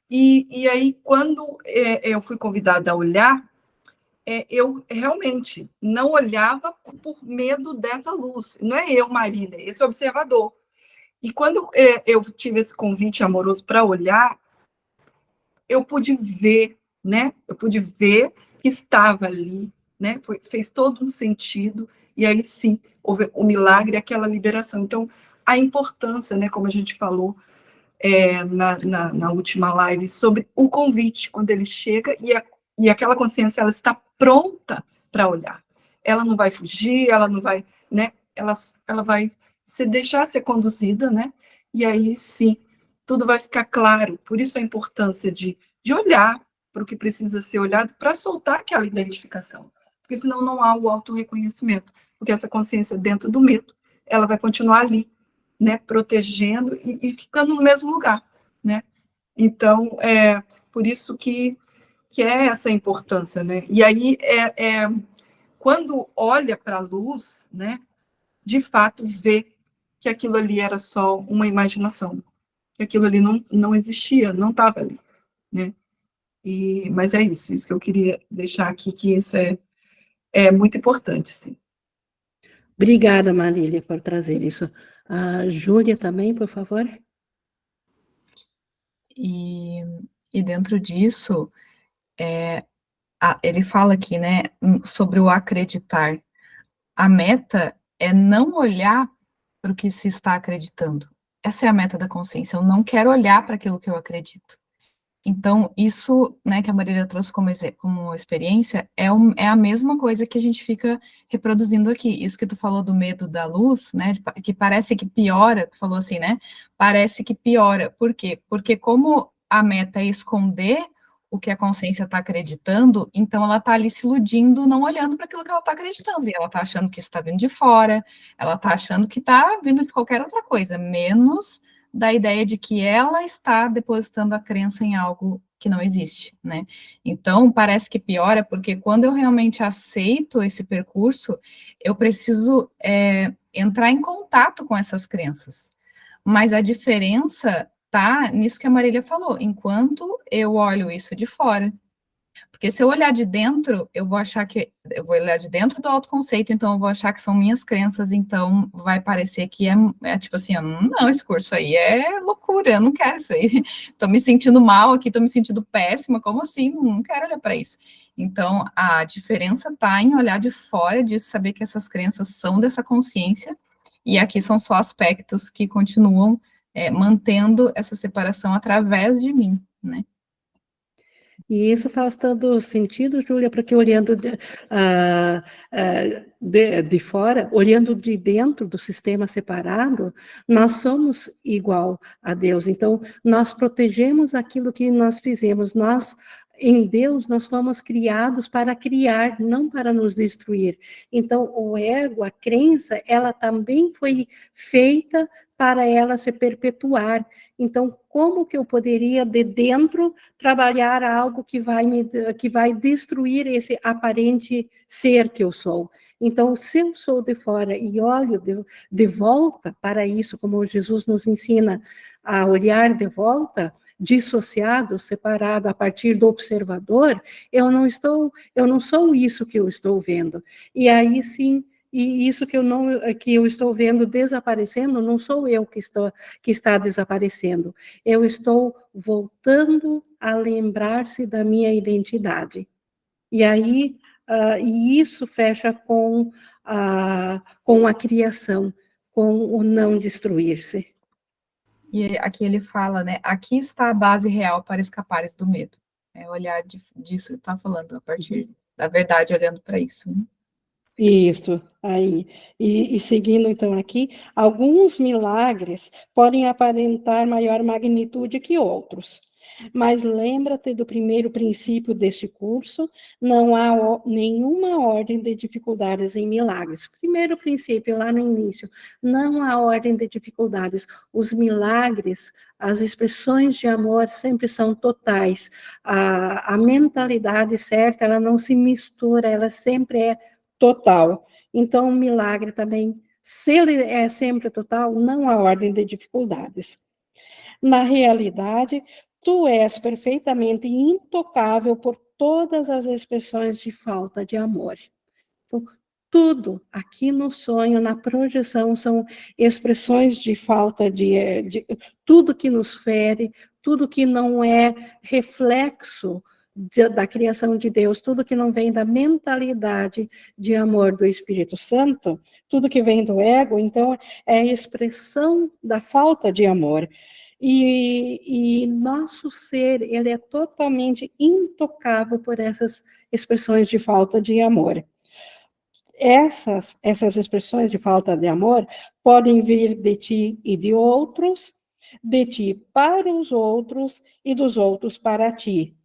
e aí quando eu fui convidada a olhar, eu realmente não olhava por medo dessa luz, não é eu, Marília, esse observador. E quando eu tive esse convite amoroso para olhar, eu pude ver, né? Eu pude ver que estava ali, né? Fez todo um sentido, e aí sim, houve o milagre, aquela liberação. Então, a importância, né, como a gente falou na última live, sobre o convite, quando ele chega, e aquela consciência, ela está pronta para olhar. Ela não vai fugir, ela não vai, né? Ela vai se deixar ser conduzida, né? E aí sim, tudo vai ficar claro. Por isso a importância de olhar para o que precisa ser olhado, para soltar aquela identificação. Porque senão não há o autorreconhecimento. Porque essa consciência dentro do medo, ela vai continuar ali, né, protegendo e ficando no mesmo lugar, né? Então, por isso que é essa importância, né? E aí, quando olha para a luz, né, de fato vê que aquilo ali era só uma imaginação, que aquilo ali não existia, não estava ali, né? Mas é isso que eu queria deixar aqui, que isso é muito importante, sim. Obrigada, Marília, por trazer isso. A Júlia também, por favor. E dentro disso, ele fala aqui, né, sobre o acreditar. A meta é não olhar para o que se está acreditando. Essa é a meta da consciência. Eu não quero olhar para aquilo que eu acredito. Então, isso, né, que a Marília trouxe como experiência, é a mesma coisa que a gente fica reproduzindo aqui. Isso que tu falou do medo da luz, né, que parece que piora, tu falou assim, né, parece que piora. Por quê? Porque como a meta é esconder o que a consciência está acreditando, então ela está ali se iludindo, não olhando para aquilo que ela está acreditando, e ela está achando que isso está vindo de fora, ela está achando que está vindo de qualquer outra coisa, menos da ideia de que ela está depositando a crença em algo que não existe, né? Então, parece que piora, porque quando eu realmente aceito esse percurso, eu preciso entrar em contato com essas crenças. Mas a diferença tá nisso que a Marília falou, enquanto eu olho isso de fora. Porque se eu olhar de dentro, eu vou olhar de dentro do autoconceito, então eu vou achar que são minhas crenças, então vai parecer que é tipo assim, não, esse curso aí é loucura, eu não quero isso aí. Tô me sentindo mal aqui, tô me sentindo péssima, como assim? Não quero olhar para isso. Então, a diferença tá em olhar de fora disso, saber que essas crenças são dessa consciência, e aqui são só aspectos que continuam mantendo essa separação através de mim, né? E isso faz todo sentido, Júlia, porque olhando de fora, olhando de dentro do sistema separado, nós somos igual a Deus. Então, nós protegemos aquilo que nós fizemos. Em Deus, nós fomos criados para criar, não para nos destruir. Então, o ego, a crença, ela também foi feita para ela se perpetuar. Então, como que eu poderia, de dentro, trabalhar algo que vai destruir esse aparente ser que eu sou? Então, se eu sou de fora e olho de volta para isso, como Jesus nos ensina a olhar de volta, dissociado, separado a partir do observador, eu não sou isso que eu estou vendo. E aí sim, e isso que eu estou vendo desaparecendo, não sou eu que está desaparecendo. Eu estou voltando a lembrar-se da minha identidade. E aí, e isso fecha com a criação, com o não destruir-se. E aqui ele fala, né? Aqui está a base real para escapares do medo. É olhar disso que está falando, a partir da verdade, olhando para isso, né? Isso, aí. E seguindo, então, aqui, alguns milagres podem aparentar maior magnitude que outros, mas lembra-te do primeiro princípio deste curso, não há nenhuma ordem de dificuldades em milagres. Primeiro princípio, lá no início, não há ordem de dificuldades. Os milagres, as expressões de amor sempre são totais. A mentalidade certa, ela não se mistura, ela sempre é total. Então, o milagre também, se ele é sempre total, não há ordem de dificuldades. Na realidade, tu és perfeitamente intocável por todas as expressões de falta de amor. Então, tudo aqui no sonho, na projeção, são expressões de falta de tudo que nos fere, tudo que não é reflexo da criação de Deus, tudo que não vem da mentalidade de amor do Espírito Santo, tudo que vem do ego, então, é a expressão da falta de amor. E nosso ser, ele é totalmente intocável por essas expressões de falta de amor. Essas expressões de falta de amor podem vir de ti e de ti para os outros e dos outros para ti.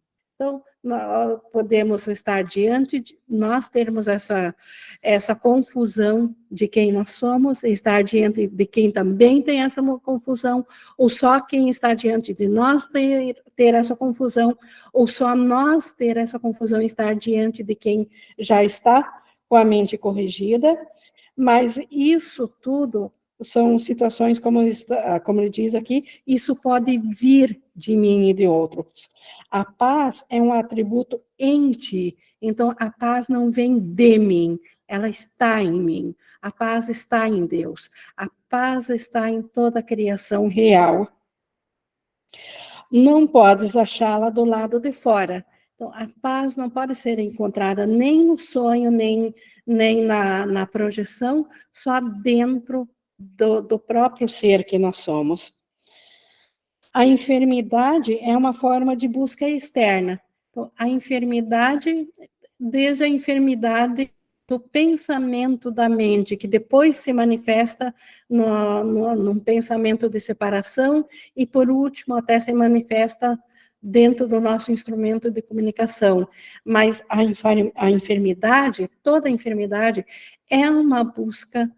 Então, nós podemos estar diante de nós termos essa confusão de quem nós somos, estar diante de quem também tem essa confusão, ou só quem está diante de nós ter essa confusão, ou só nós ter essa confusão e estar diante de quem já está com a mente corrigida, mas isso tudo são situações, como ele diz aqui, isso pode vir de mim e de outros. A paz é um atributo em ti, então a paz não vem de mim, ela está em mim. A paz está em Deus, a paz está em toda a criação real. Não podes achá-la do lado de fora. Então, a paz não pode ser encontrada nem no sonho, nem na projeção, só dentro do próprio ser que nós somos. A enfermidade é uma forma de busca externa. Então, a enfermidade, desde a enfermidade do pensamento da mente, que depois se manifesta num pensamento de separação, e, por último, até se manifesta dentro do nosso instrumento de comunicação. Mas a enfermidade, toda enfermidade, é uma busca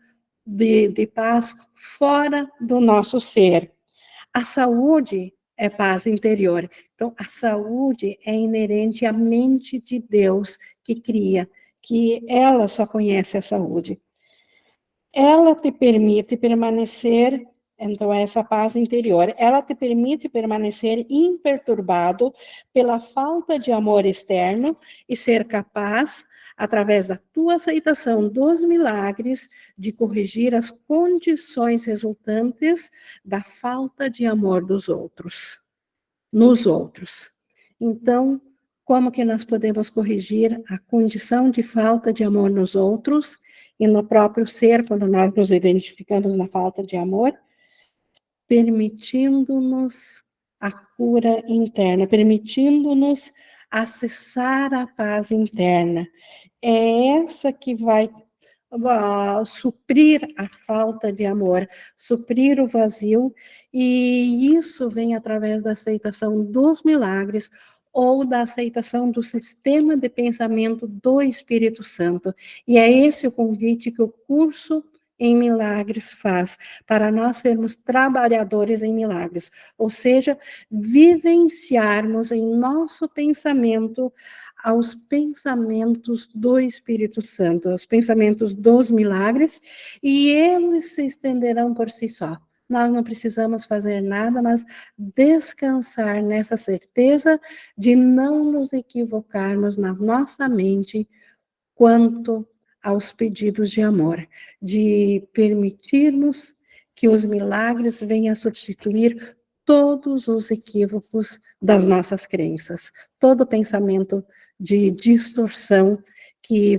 de paz fora do nosso ser. A saúde é paz interior. Então, a saúde é inerente à mente de Deus que cria, que ela só conhece a saúde. Ela te permite permanecer, então, essa paz interior, ela te permite permanecer imperturbado pela falta de amor externo e ser capaz, através da tua aceitação dos milagres, de corrigir as condições resultantes da falta de amor dos outros, nos outros. Então, como que nós podemos corrigir a condição de falta de amor nos outros e no próprio ser, quando nós nos identificamos na falta de amor? Permitindo-nos a cura interna, permitindo-nos acessar a paz interna. É essa que vai suprir a falta de amor, suprir o vazio, e isso vem através da aceitação dos milagres ou da aceitação do sistema de pensamento do Espírito Santo. E é esse o convite que o curso em milagres faz, para nós sermos trabalhadores em milagres, ou seja, vivenciarmos em nosso pensamento aos pensamentos do Espírito Santo, aos pensamentos dos milagres, e eles se estenderão por si só. Nós não precisamos fazer nada, mas descansar nessa certeza de não nos equivocarmos na nossa mente quanto aos pedidos de amor, de permitirmos que os milagres venham a substituir todos os equívocos das nossas crenças, todo pensamento de distorção que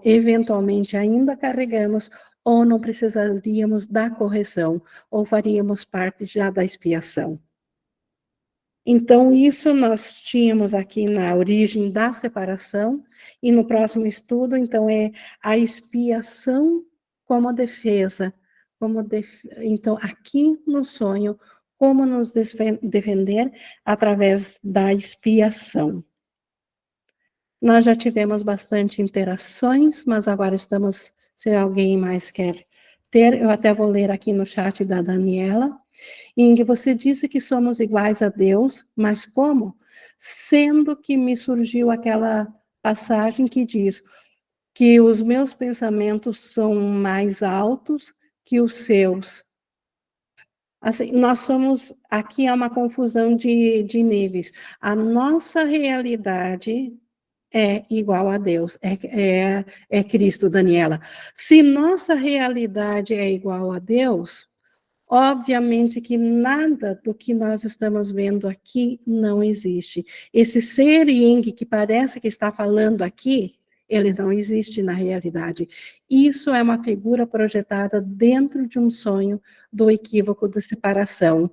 eventualmente ainda carregamos, ou não precisaríamos da correção, ou faríamos parte já da expiação. Então, isso nós tínhamos aqui na origem da separação, e no próximo estudo, então, é a expiação como defesa. Então, aqui no sonho, como nos defender através da expiação. Nós já tivemos bastante interações, mas agora estamos, se alguém mais quer ter, eu até vou ler aqui no chat da Daniela. Inge, você disse que somos iguais a Deus, mas como? Sendo que me surgiu aquela passagem que diz que os meus pensamentos são mais altos que os seus. Assim, nós somos, aqui há uma confusão de níveis. A nossa realidade é igual a Deus, é Cristo, Daniela. Se nossa realidade é igual a Deus, obviamente que nada do que nós estamos vendo aqui não existe. Esse ser Ying que parece que está falando aqui, ele não existe na realidade. Isso é uma figura projetada dentro de um sonho do equívoco de separação.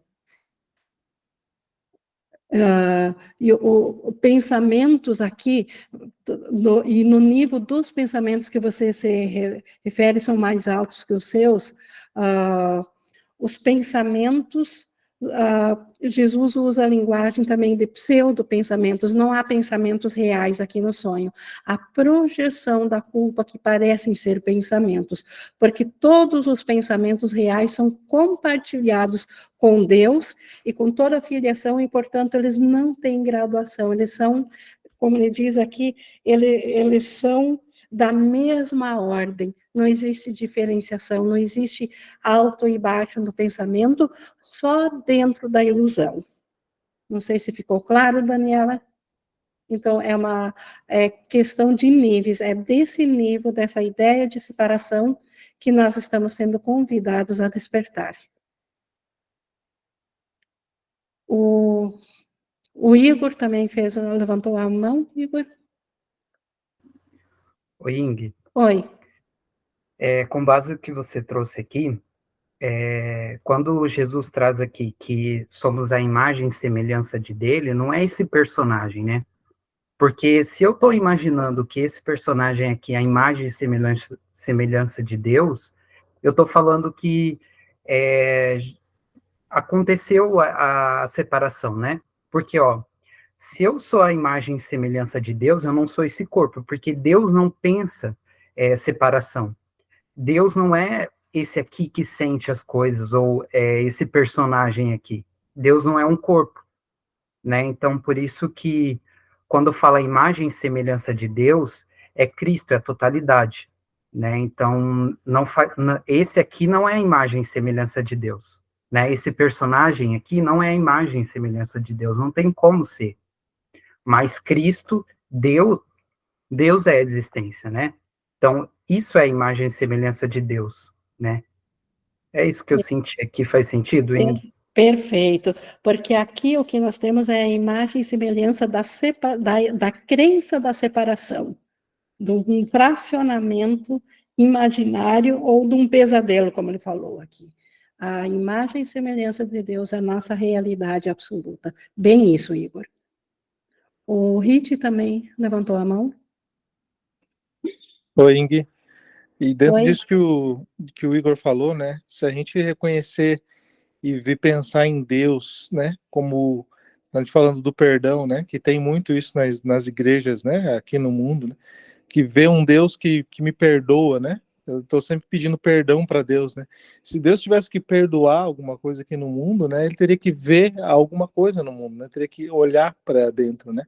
Pensamentos aqui, e no nível dos pensamentos que você se refere são mais altos que os seus, os pensamentos, Jesus usa a linguagem também de pseudo-pensamentos, não há pensamentos reais aqui no sonho, a projeção da culpa que parecem ser pensamentos, porque todos os pensamentos reais são compartilhados com Deus e com toda a filiação, e, portanto, eles não têm graduação, eles são, como ele diz aqui, eles são da mesma ordem, não existe diferenciação, não existe alto e baixo no pensamento, só dentro da ilusão. Não sei se ficou claro, Daniela? Então, é uma questão de níveis, é desse nível, dessa ideia de separação, que nós estamos sendo convidados a despertar. O Igor também levantou a mão, Igor? Oi, Ing. Oi. Com base no que você trouxe aqui, quando Jesus traz aqui que somos a imagem e semelhança dele, não é esse personagem, né? Porque se eu estou imaginando que esse personagem aqui é a imagem e semelhança de Deus, eu estou falando que aconteceu a separação, né? Porque, ó, se eu sou a imagem e semelhança de Deus, eu não sou esse corpo, porque Deus não pensa separação. Deus não é esse aqui que sente as coisas, ou esse personagem aqui. Deus não é um corpo, né? Então, por isso que, quando fala imagem e semelhança de Deus, é Cristo, é a totalidade, né? Então, esse aqui não é a imagem e semelhança de Deus, né? Esse personagem aqui não é a imagem e semelhança de Deus, não tem como ser. Mas Cristo, Deus é a existência, né? Então, isso é a imagem e semelhança de Deus, né? É isso que eu senti aqui, faz sentido, hein? Perfeito, porque aqui o que nós temos é a imagem e semelhança da crença da separação, de um fracionamento imaginário ou de um pesadelo, como ele falou aqui. A imagem e semelhança de Deus é a nossa realidade absoluta. Bem isso, Igor. O Rit também levantou a mão. Oi, Ingui. E dentro Oi. disso que o Igor falou, né? Se a gente reconhecer e ver pensar em Deus, né? Como a gente falando do perdão, né? Que tem muito isso nas igrejas, né? Aqui no mundo, né? Que vê um Deus que me perdoa, né? Eu estou sempre pedindo perdão para Deus, né? Se Deus tivesse que perdoar alguma coisa aqui no mundo, né? Ele teria que ver alguma coisa no mundo, né? Teria que olhar para dentro, né?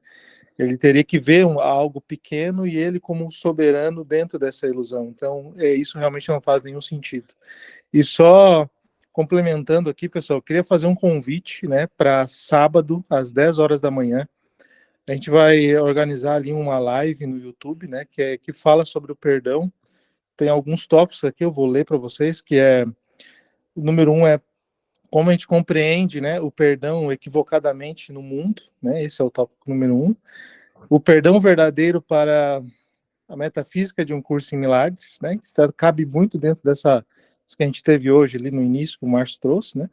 Ele teria que ver algo pequeno e ele como soberano dentro dessa ilusão. Então, isso realmente não faz nenhum sentido. E só complementando aqui, pessoal, eu queria fazer um convite, né, para sábado, às 10 horas da manhã. A gente vai organizar ali uma live no YouTube, né, que fala sobre o perdão. Tem alguns tópicos aqui, eu vou ler para vocês, que o número 1 é como a gente compreende, né, o perdão equivocadamente no mundo, né, esse é o tópico número 1. O perdão verdadeiro para a metafísica de um curso em milagres, né, que cabe muito dentro dessa que a gente teve hoje ali no início, que o Márcio trouxe, né,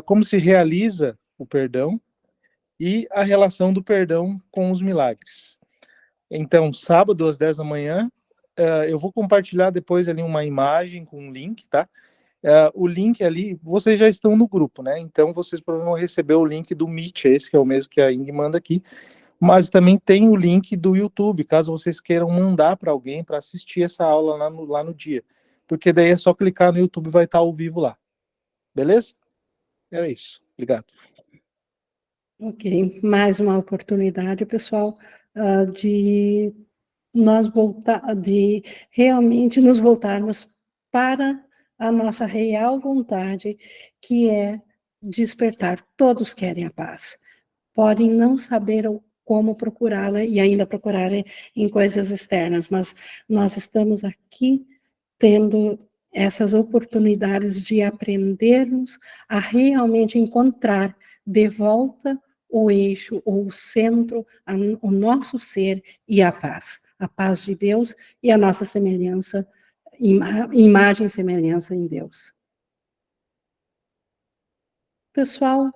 como se realiza o perdão e a relação do perdão com os milagres. Então, sábado às 10 da manhã, eu vou compartilhar depois ali uma imagem com um link, tá? O link ali, vocês já estão no grupo, né? Então, vocês provavelmente vão receber o link do Meet, esse que é o mesmo que a Ing manda aqui, mas também tem o link do YouTube, caso vocês queiram mandar para alguém para assistir essa aula lá no dia. Porque daí é só clicar no YouTube e vai estar ao vivo lá. Beleza? É isso. Obrigado. Ok, mais uma oportunidade, pessoal, de realmente nos voltarmos para a nossa real vontade, que é despertar. Todos querem a paz. Podem não saber como procurá-la e ainda procurarem em coisas externas, mas nós estamos aqui tendo essas oportunidades de aprendermos a realmente encontrar de volta o eixo, ou o centro, o nosso ser e a paz de Deus e a nossa semelhança, imagem e semelhança em Deus. Pessoal,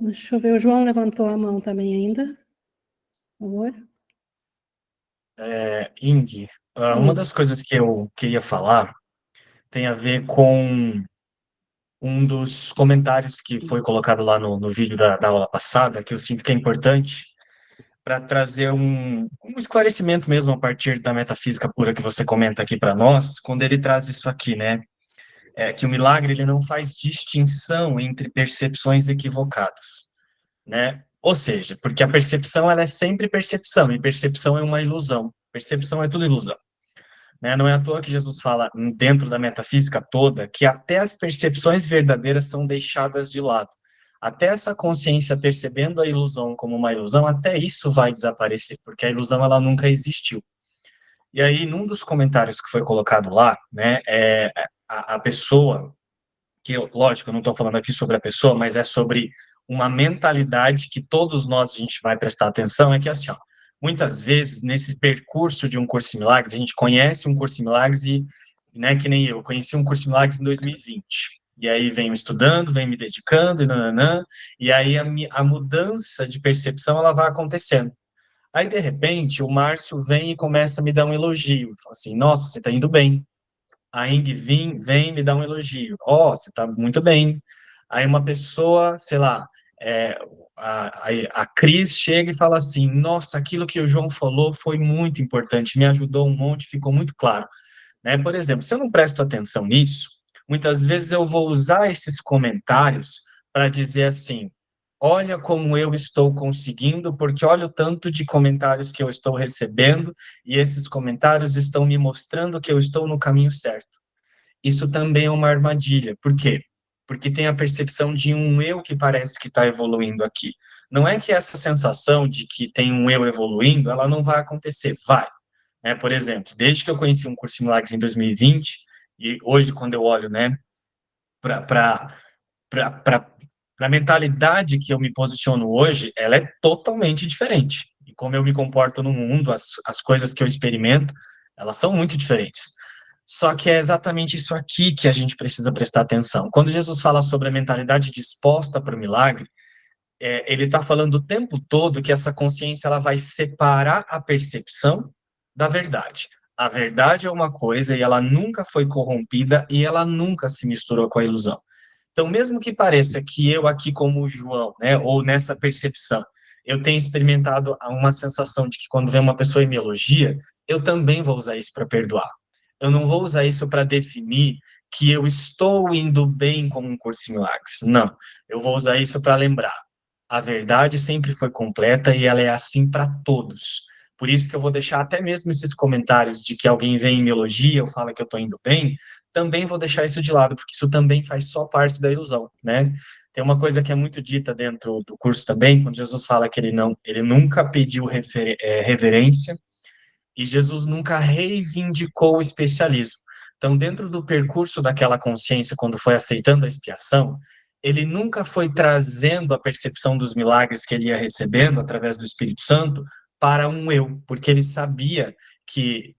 deixa eu ver, o João levantou a mão também ainda, por favor. Ing, uma das coisas que eu queria falar tem a ver com um dos comentários que foi colocado lá no vídeo da aula passada, que eu sinto que é importante para trazer um esclarecimento mesmo a partir da metafísica pura que você comenta aqui para nós, quando ele traz isso aqui, né? Que o milagre ele não faz distinção entre percepções equivocadas, né? Ou seja, porque a percepção ela é sempre percepção, e percepção é uma ilusão. Percepção é tudo ilusão. Né? Não é à toa que Jesus fala, dentro da metafísica toda, que até as percepções verdadeiras são deixadas de lado. Até essa consciência percebendo a ilusão como uma ilusão, até isso vai desaparecer, porque a ilusão ela nunca existiu. E aí, num dos comentários que foi colocado lá, né, a pessoa, lógico, eu não estou falando aqui sobre a pessoa, mas é sobre uma mentalidade que todos nós a gente vai prestar atenção, é que assim, ó, muitas vezes, nesse percurso de um curso em milagres, a gente conhece um curso em milagres e né, que nem eu conheci um curso de milagres em 2020, e aí venho estudando, venho me dedicando, e aí a mudança de percepção, ela vai acontecendo. Aí, de repente, o Márcio vem e começa a me dar um elogio, fala assim, nossa, você está indo bem. A Ing vem me dar um elogio, ó, você está muito bem. Aí uma pessoa, sei lá, é, a Cris chega e fala assim, nossa, aquilo que o João falou foi muito importante, me ajudou um monte, ficou muito claro. Né? Por exemplo, se eu não presto atenção nisso, muitas vezes eu vou usar esses comentários para dizer assim, olha como eu estou conseguindo, porque olha o tanto de comentários que eu estou recebendo, e esses comentários estão me mostrando que eu estou no caminho certo. Isso também é uma armadilha. Por quê? Porque tem a percepção de um eu que parece que está evoluindo aqui. Não é que essa sensação de que tem um eu evoluindo, ela não vai acontecer, vai. Né? Por exemplo, desde que eu conheci um curso de milagres em 2020, e hoje, quando eu olho, né, para a mentalidade que eu me posiciono hoje, ela é totalmente diferente. E como eu me comporto no mundo, as coisas que eu experimento, elas são muito diferentes. Só que é exatamente isso aqui que a gente precisa prestar atenção. Quando Jesus fala sobre a mentalidade disposta para o milagre, ele está falando o tempo todo que essa consciência ela vai separar a percepção da verdade. A verdade é uma coisa e ela nunca foi corrompida e ela nunca se misturou com a ilusão. Então, mesmo que pareça que eu aqui como João, né, ou nessa percepção, eu tenho experimentado uma sensação de que quando vem uma pessoa e me elogia, eu também vou usar isso para perdoar. Eu não vou usar isso para definir que eu estou indo bem como um curso em milagres. Não, eu vou usar isso para lembrar. A verdade sempre foi completa e ela é assim para todos. Por isso que eu vou deixar até mesmo esses comentários de que alguém vem e me elogia ou fala que eu estou indo bem, também vou deixar isso de lado, porque isso também faz só parte da ilusão, né? Tem uma coisa que é muito dita dentro do curso também, quando Jesus fala que ele nunca pediu reverência e Jesus nunca reivindicou o especialismo. Então, dentro do percurso daquela consciência, quando foi aceitando a expiação, ele nunca foi trazendo a percepção dos milagres que ele ia recebendo através do Espírito Santo para um eu, porque ele sabia que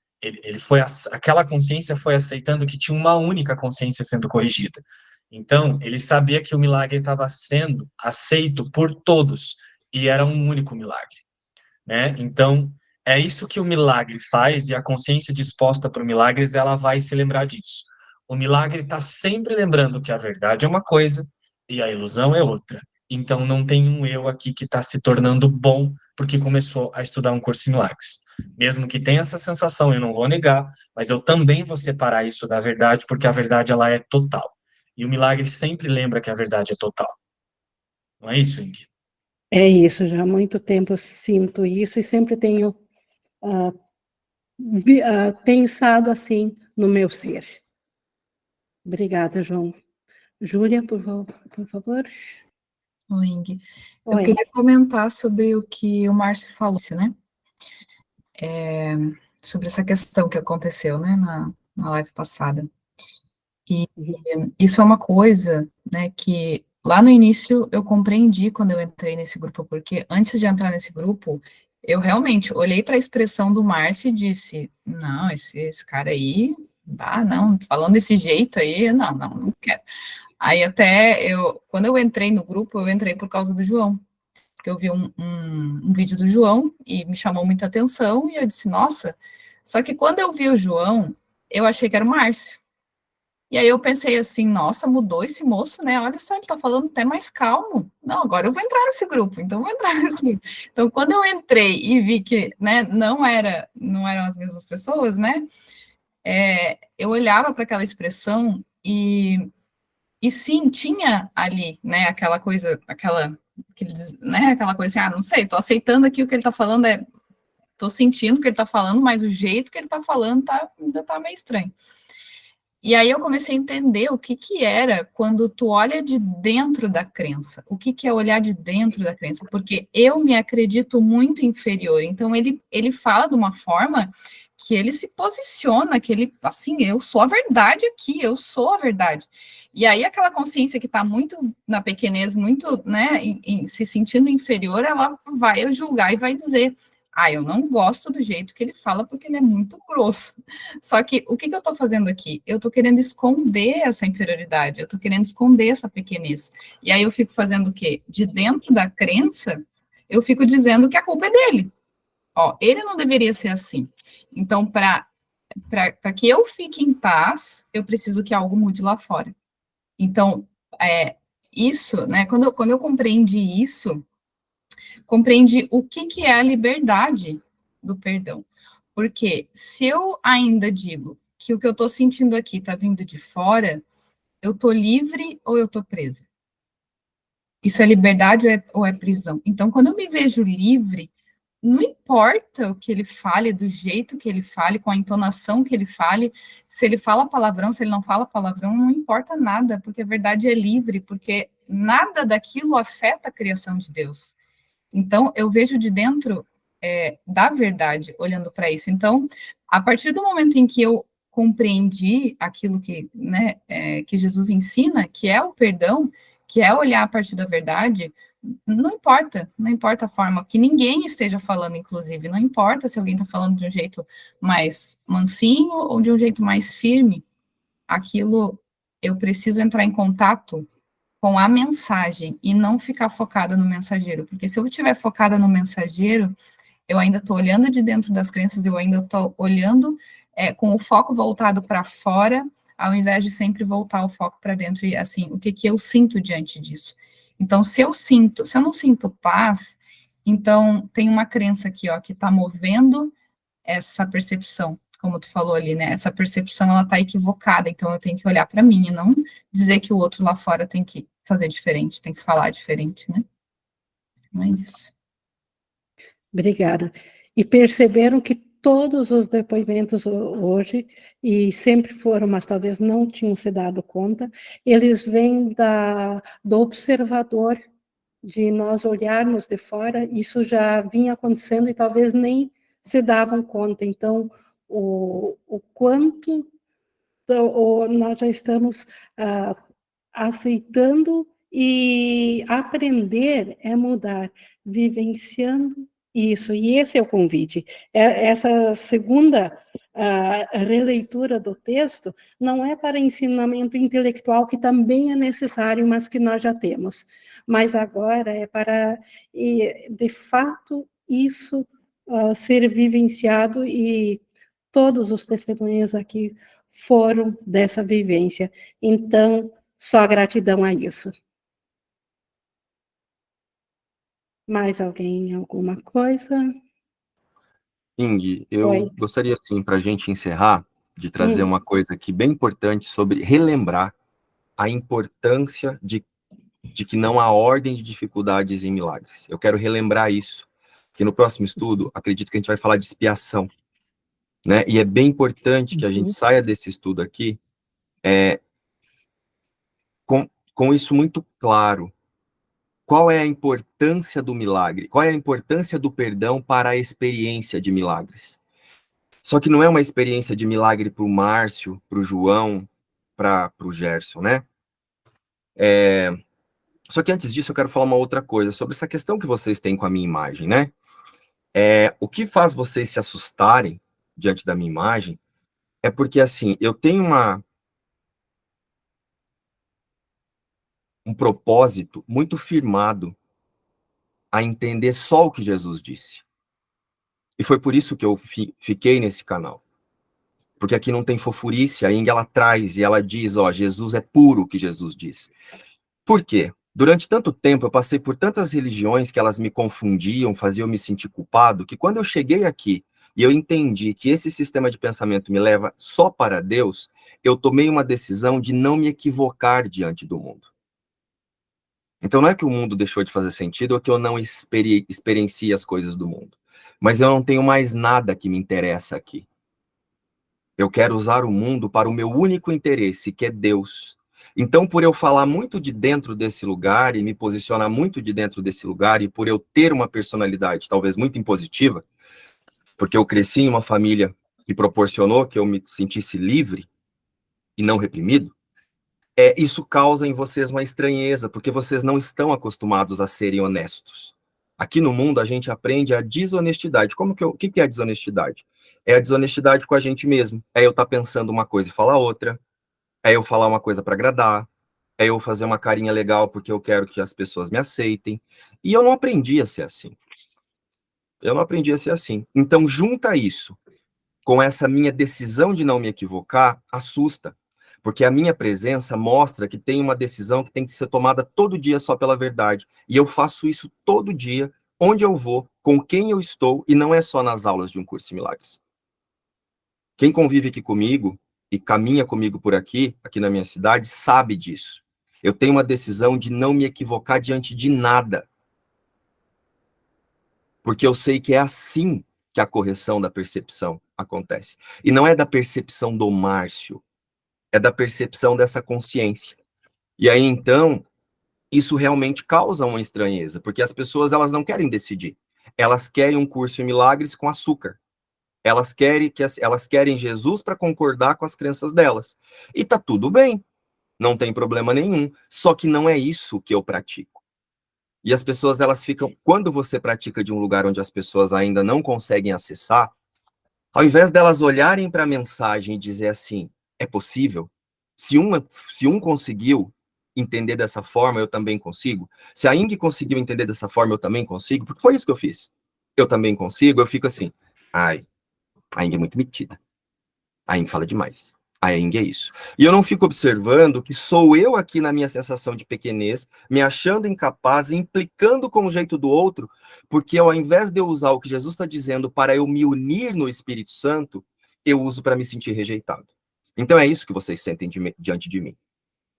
aquela consciência foi aceitando que tinha uma única consciência sendo corrigida. Então, ele sabia que o milagre estava sendo aceito por todos e era um único milagre, né? Então, é isso que o milagre faz e a consciência disposta para o milagre, ela vai se lembrar disso. O milagre está sempre lembrando que a verdade é uma coisa e a ilusão é outra. Então, não tem um eu aqui que está se tornando bom porque começou a estudar um curso em milagres. Mesmo que tenha essa sensação, eu não vou negar, mas eu também vou separar isso da verdade, porque a verdade ela é total. E o milagre sempre lembra que a verdade é total. Não é isso, Ingrid? É isso, já há muito tempo eu sinto isso e sempre tenho pensado assim no meu ser. Obrigada, João. Júlia, por favor. Ling, eu Oi. queria comentar sobre o que o Márcio falou, né? Sobre essa questão que aconteceu, né, na live passada. E isso é uma coisa, né, que lá no início eu compreendi quando eu entrei nesse grupo, porque antes de entrar nesse grupo, eu realmente olhei para a expressão do Márcio e disse, não, esse cara aí, não, falando desse jeito aí, não quero. Aí quando eu entrei no grupo, eu entrei por causa do João, porque eu vi um vídeo do João e me chamou muita atenção, e eu disse, nossa, só que quando eu vi o João, eu achei que era o Márcio. E aí eu pensei assim, nossa, mudou esse moço, né? Olha só, ele tá falando até mais calmo. Não, agora eu vou entrar nesse grupo, então vou entrar nesse grupo. Então, quando eu entrei e vi que, né, não eram as mesmas pessoas, né? Eu olhava para aquela expressão e sim, tinha ali, né, aquela coisa, aquela coisa assim, não sei, tô aceitando aqui o que ele tá falando, tô sentindo o que ele tá falando, mas o jeito que ele tá falando ainda tá meio estranho. E aí eu comecei a entender o que era quando tu olha de dentro da crença. O que é olhar de dentro da crença? Porque eu me acredito muito inferior. Então, ele fala de uma forma que ele se posiciona, que ele, assim, eu sou a verdade aqui, eu sou a verdade. E aí aquela consciência que está muito na pequenez, muito, né, se sentindo inferior, ela vai julgar e vai dizer, Eu não gosto do jeito que ele fala porque ele é muito grosso. Só que o que eu estou fazendo aqui? Eu estou querendo esconder essa inferioridade, eu estou querendo esconder essa pequenez. E aí eu fico fazendo o quê? De dentro da crença, eu fico dizendo que a culpa é dele. Ele não deveria ser assim. Então, para que eu fique em paz, eu preciso que algo mude lá fora. Então, isso, né? Quando eu compreendi isso, compreendi o que é a liberdade do perdão. Porque se eu ainda digo que o que eu estou sentindo aqui está vindo de fora, eu estou livre ou eu estou presa? Isso é liberdade ou é prisão? Então, quando eu me vejo livre, não importa o que ele fale, do jeito que ele fale, com a entonação que ele fale, se ele fala palavrão, se ele não fala palavrão, não importa nada, porque a verdade é livre, porque nada daquilo afeta a criação de Deus. Então, eu vejo de dentro da verdade, olhando para isso. Então, a partir do momento em que eu compreendi aquilo que, né, que Jesus ensina, que é o perdão, que é olhar a partir da verdade, não importa a forma que ninguém esteja falando, inclusive, não importa se alguém está falando de um jeito mais mansinho ou de um jeito mais firme, aquilo eu preciso entrar em contato com a mensagem e não ficar focada no mensageiro, porque se eu estiver focada no mensageiro, eu ainda estou olhando de dentro das crenças, eu ainda estou olhando com o foco voltado para fora, ao invés de sempre voltar o foco para dentro e assim, o que eu sinto diante disso. Então, se eu não sinto paz, então tem uma crença aqui, que está movendo essa percepção, como tu falou ali, né? Essa percepção, ela está equivocada, então eu tenho que olhar para mim e não dizer que o outro lá fora tem que fazer diferente, tem que falar diferente, né? Não é isso. Obrigada. E perceberam que todos os depoimentos hoje, e sempre foram, mas talvez não tinham se dado conta, eles vêm do observador, de nós olharmos de fora, isso já vinha acontecendo e talvez nem se davam conta. Então, o quanto nós já estamos aceitando, e aprender é mudar, vivenciando isso, e esse é o convite. Essa segunda releitura do texto não é para ensinamento intelectual, que também é necessário, mas que nós já temos, mas agora é para, de fato, isso ser vivenciado, e todos os testemunhos aqui foram dessa vivência. Então, só gratidão a isso. Mais alguém, alguma coisa? Ing, eu Oi. gostaria, assim, para a gente encerrar, de trazer uma coisa aqui bem importante sobre relembrar a importância de que não há ordem de dificuldades em milagres. Eu quero relembrar isso, porque no próximo estudo, acredito que a gente vai falar de expiação, né? E é bem importante que a gente saia desse estudo aqui com isso muito claro. Qual é a importância do milagre? Qual é a importância do perdão para a experiência de milagres? Só que não é uma experiência de milagre para o Márcio, para o João, para o Gerson, né? Só que antes disso eu quero falar uma outra coisa sobre essa questão que vocês têm com a minha imagem, né? O que faz vocês se assustarem diante da minha imagem é porque, assim, eu tenho um propósito muito firmado a entender só o que Jesus disse. E foi por isso que eu fiquei nesse canal. Porque aqui não tem fofurice, a Ing ela traz e ela diz, Jesus é puro o que Jesus diz. Por quê? Durante tanto tempo eu passei por tantas religiões que elas me confundiam, faziam me sentir culpado, que quando eu cheguei aqui e eu entendi que esse sistema de pensamento me leva só para Deus, eu tomei uma decisão de não me equivocar diante do mundo. Então não é que o mundo deixou de fazer sentido ou que eu não experiencie as coisas do mundo, mas eu não tenho mais nada que me interessa aqui. Eu quero usar o mundo para o meu único interesse, que é Deus. Então, por eu falar muito de dentro desse lugar e me posicionar muito de dentro desse lugar, e por eu ter uma personalidade talvez muito impositiva, porque eu cresci em uma família que proporcionou que eu me sentisse livre e não reprimido, isso causa em vocês uma estranheza, porque vocês não estão acostumados a serem honestos. Aqui no mundo, a gente aprende a desonestidade. O que é a desonestidade? É a desonestidade com a gente mesmo. É eu estar pensando uma coisa e falar outra. É eu falar uma coisa para agradar. É eu fazer uma carinha legal porque eu quero que as pessoas me aceitem. E eu não aprendi a ser assim. Eu não aprendi a ser assim. Então, junta isso com essa minha decisão de não me equivocar, assusta. Porque a minha presença mostra que tem uma decisão que tem que ser tomada todo dia só pela verdade. E eu faço isso todo dia, onde eu vou, com quem eu estou, e não é só nas aulas de um curso de milagres. Quem convive aqui comigo e caminha comigo por aqui na minha cidade, sabe disso. Eu tenho uma decisão de não me equivocar diante de nada. Porque eu sei que é assim que a correção da percepção acontece. E não é da percepção do Márcio, é da percepção dessa consciência. E aí, então, isso realmente causa uma estranheza, porque as pessoas, elas não querem decidir. Elas querem um curso em milagres com açúcar. Elas querem Jesus para concordar com as crenças delas. E tá tudo bem, não tem problema nenhum. Só que não é isso que eu pratico. E as pessoas, elas ficam... Quando você pratica de um lugar onde as pessoas ainda não conseguem acessar, ao invés delas olharem para a mensagem e dizer assim, é possível? Se um conseguiu entender dessa forma, eu também consigo. Se a Ing conseguiu entender dessa forma, eu também consigo. Porque foi isso que eu fiz. Eu também consigo. Eu fico assim, ai, a Ing é muito metida. A Ing fala demais. A Ing é isso. E eu não fico observando que sou eu aqui na minha sensação de pequenez, me achando incapaz, implicando com o jeito do outro, porque ao invés de eu usar o que Jesus está dizendo para eu me unir no Espírito Santo, eu uso para me sentir rejeitado. Então é isso que vocês sentem diante de mim.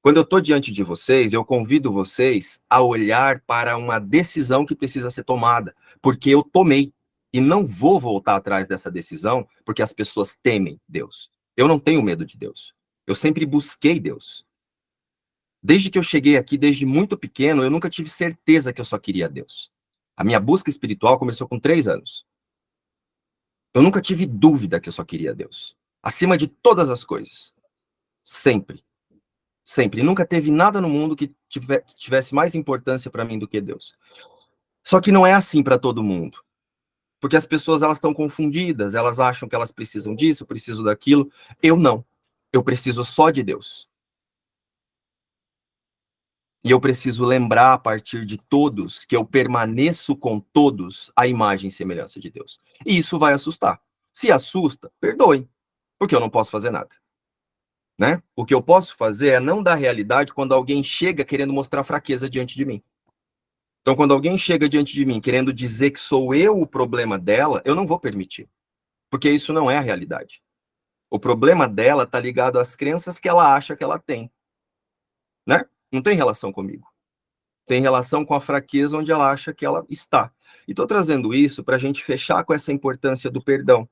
Quando eu estou diante de vocês, eu convido vocês a olhar para uma decisão que precisa ser tomada, porque eu tomei. E não vou voltar atrás dessa decisão, porque as pessoas temem Deus. Eu não tenho medo de Deus. Eu sempre busquei Deus. Desde que eu cheguei aqui, desde muito pequeno, eu nunca tive certeza que eu só queria Deus. A minha busca espiritual começou com 3 anos. Eu nunca tive dúvida que eu só queria Deus. Acima de todas as coisas. Sempre. Sempre. Nunca teve nada no mundo que tivesse mais importância para mim do que Deus. Só que não é assim para todo mundo. Porque as pessoas, elas estão confundidas, elas acham que elas precisam disso, precisam daquilo. Eu não. Eu preciso só de Deus. E eu preciso lembrar a partir de todos que eu permaneço com todos a imagem e semelhança de Deus. E isso vai assustar. Se assusta, perdoem, porque eu não posso fazer nada. Né? O que eu posso fazer é não dar realidade quando alguém chega querendo mostrar fraqueza diante de mim. Então, quando alguém chega diante de mim querendo dizer que sou eu o problema dela, eu não vou permitir. Porque isso não é a realidade. O problema dela está ligado às crenças que ela acha que ela tem. Né? Não tem relação comigo. Tem relação com a fraqueza onde ela acha que ela está. E estou trazendo isso para a gente fechar com essa importância do perdão.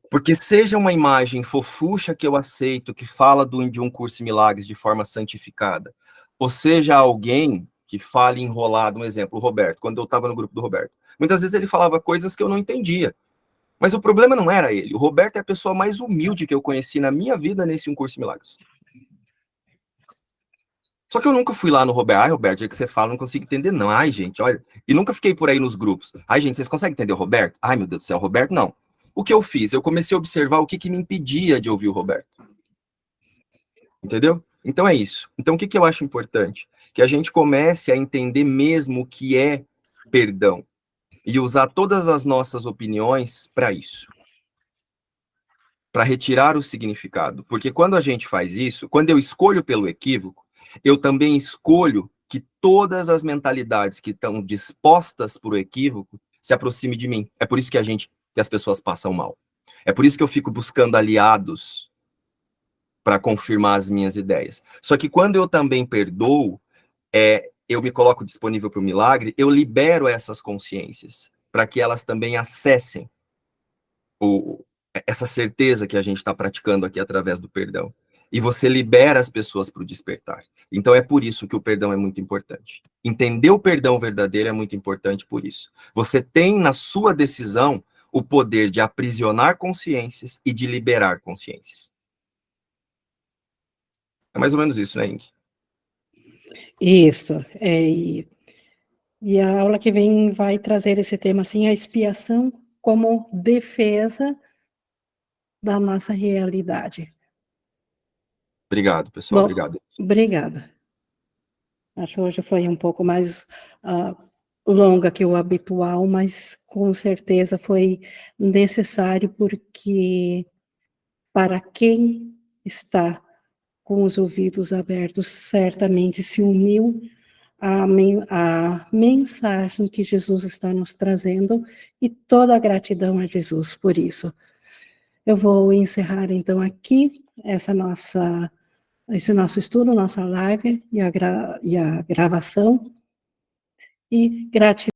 Porque seja uma imagem fofucha que eu aceito, que fala de um curso em milagres de forma santificada, ou seja alguém que fale enrolado, um exemplo, o Roberto, quando eu estava no grupo do Roberto. Muitas vezes ele falava coisas que eu não entendia. Mas o problema não era ele. O Roberto é a pessoa mais humilde que eu conheci na minha vida nesse um curso de milagres. Só que eu nunca fui lá no Roberto. Ai, Roberto, o que você fala, eu não consigo entender, não. Ai, gente, olha. E nunca fiquei por aí nos grupos. Ai, gente, vocês conseguem entender o Roberto? Ai, meu Deus do céu, Roberto, não. O que eu fiz? Eu comecei a observar o que me impedia de ouvir o Roberto. Entendeu? Então é isso. Então o que eu acho importante? Que a gente comece a entender mesmo o que é perdão. E usar todas as nossas opiniões para isso. Para retirar o significado. Porque quando a gente faz isso, quando eu escolho pelo equívoco, eu também escolho que todas as mentalidades que estão dispostas para o equívoco se aproximem de mim. É por isso que as pessoas passam mal. É por isso que eu fico buscando aliados para confirmar as minhas ideias. Só que quando eu também perdoo, eu me coloco disponível para o milagre, eu libero essas consciências para que elas também acessem essa certeza que a gente está praticando aqui através do perdão. E você libera as pessoas para o despertar. Então é por isso que o perdão é muito importante. Entender o perdão verdadeiro é muito importante por isso. Você tem na sua decisão o poder de aprisionar consciências e de liberar consciências. É mais ou menos isso, né, Ing? Isso. E E a aula que vem vai trazer esse tema, assim, a expiação como defesa da nossa realidade. Obrigado, pessoal. Bom, Obrigado. obrigada. Acho que hoje foi um pouco mais longa que o habitual, mas com certeza foi necessário, porque para quem está com os ouvidos abertos, certamente se uniu à mensagem que Jesus está nos trazendo, e toda a gratidão a Jesus por isso. Eu vou encerrar, então, aqui esse nosso estudo, nossa live e a gravação, e gratidão.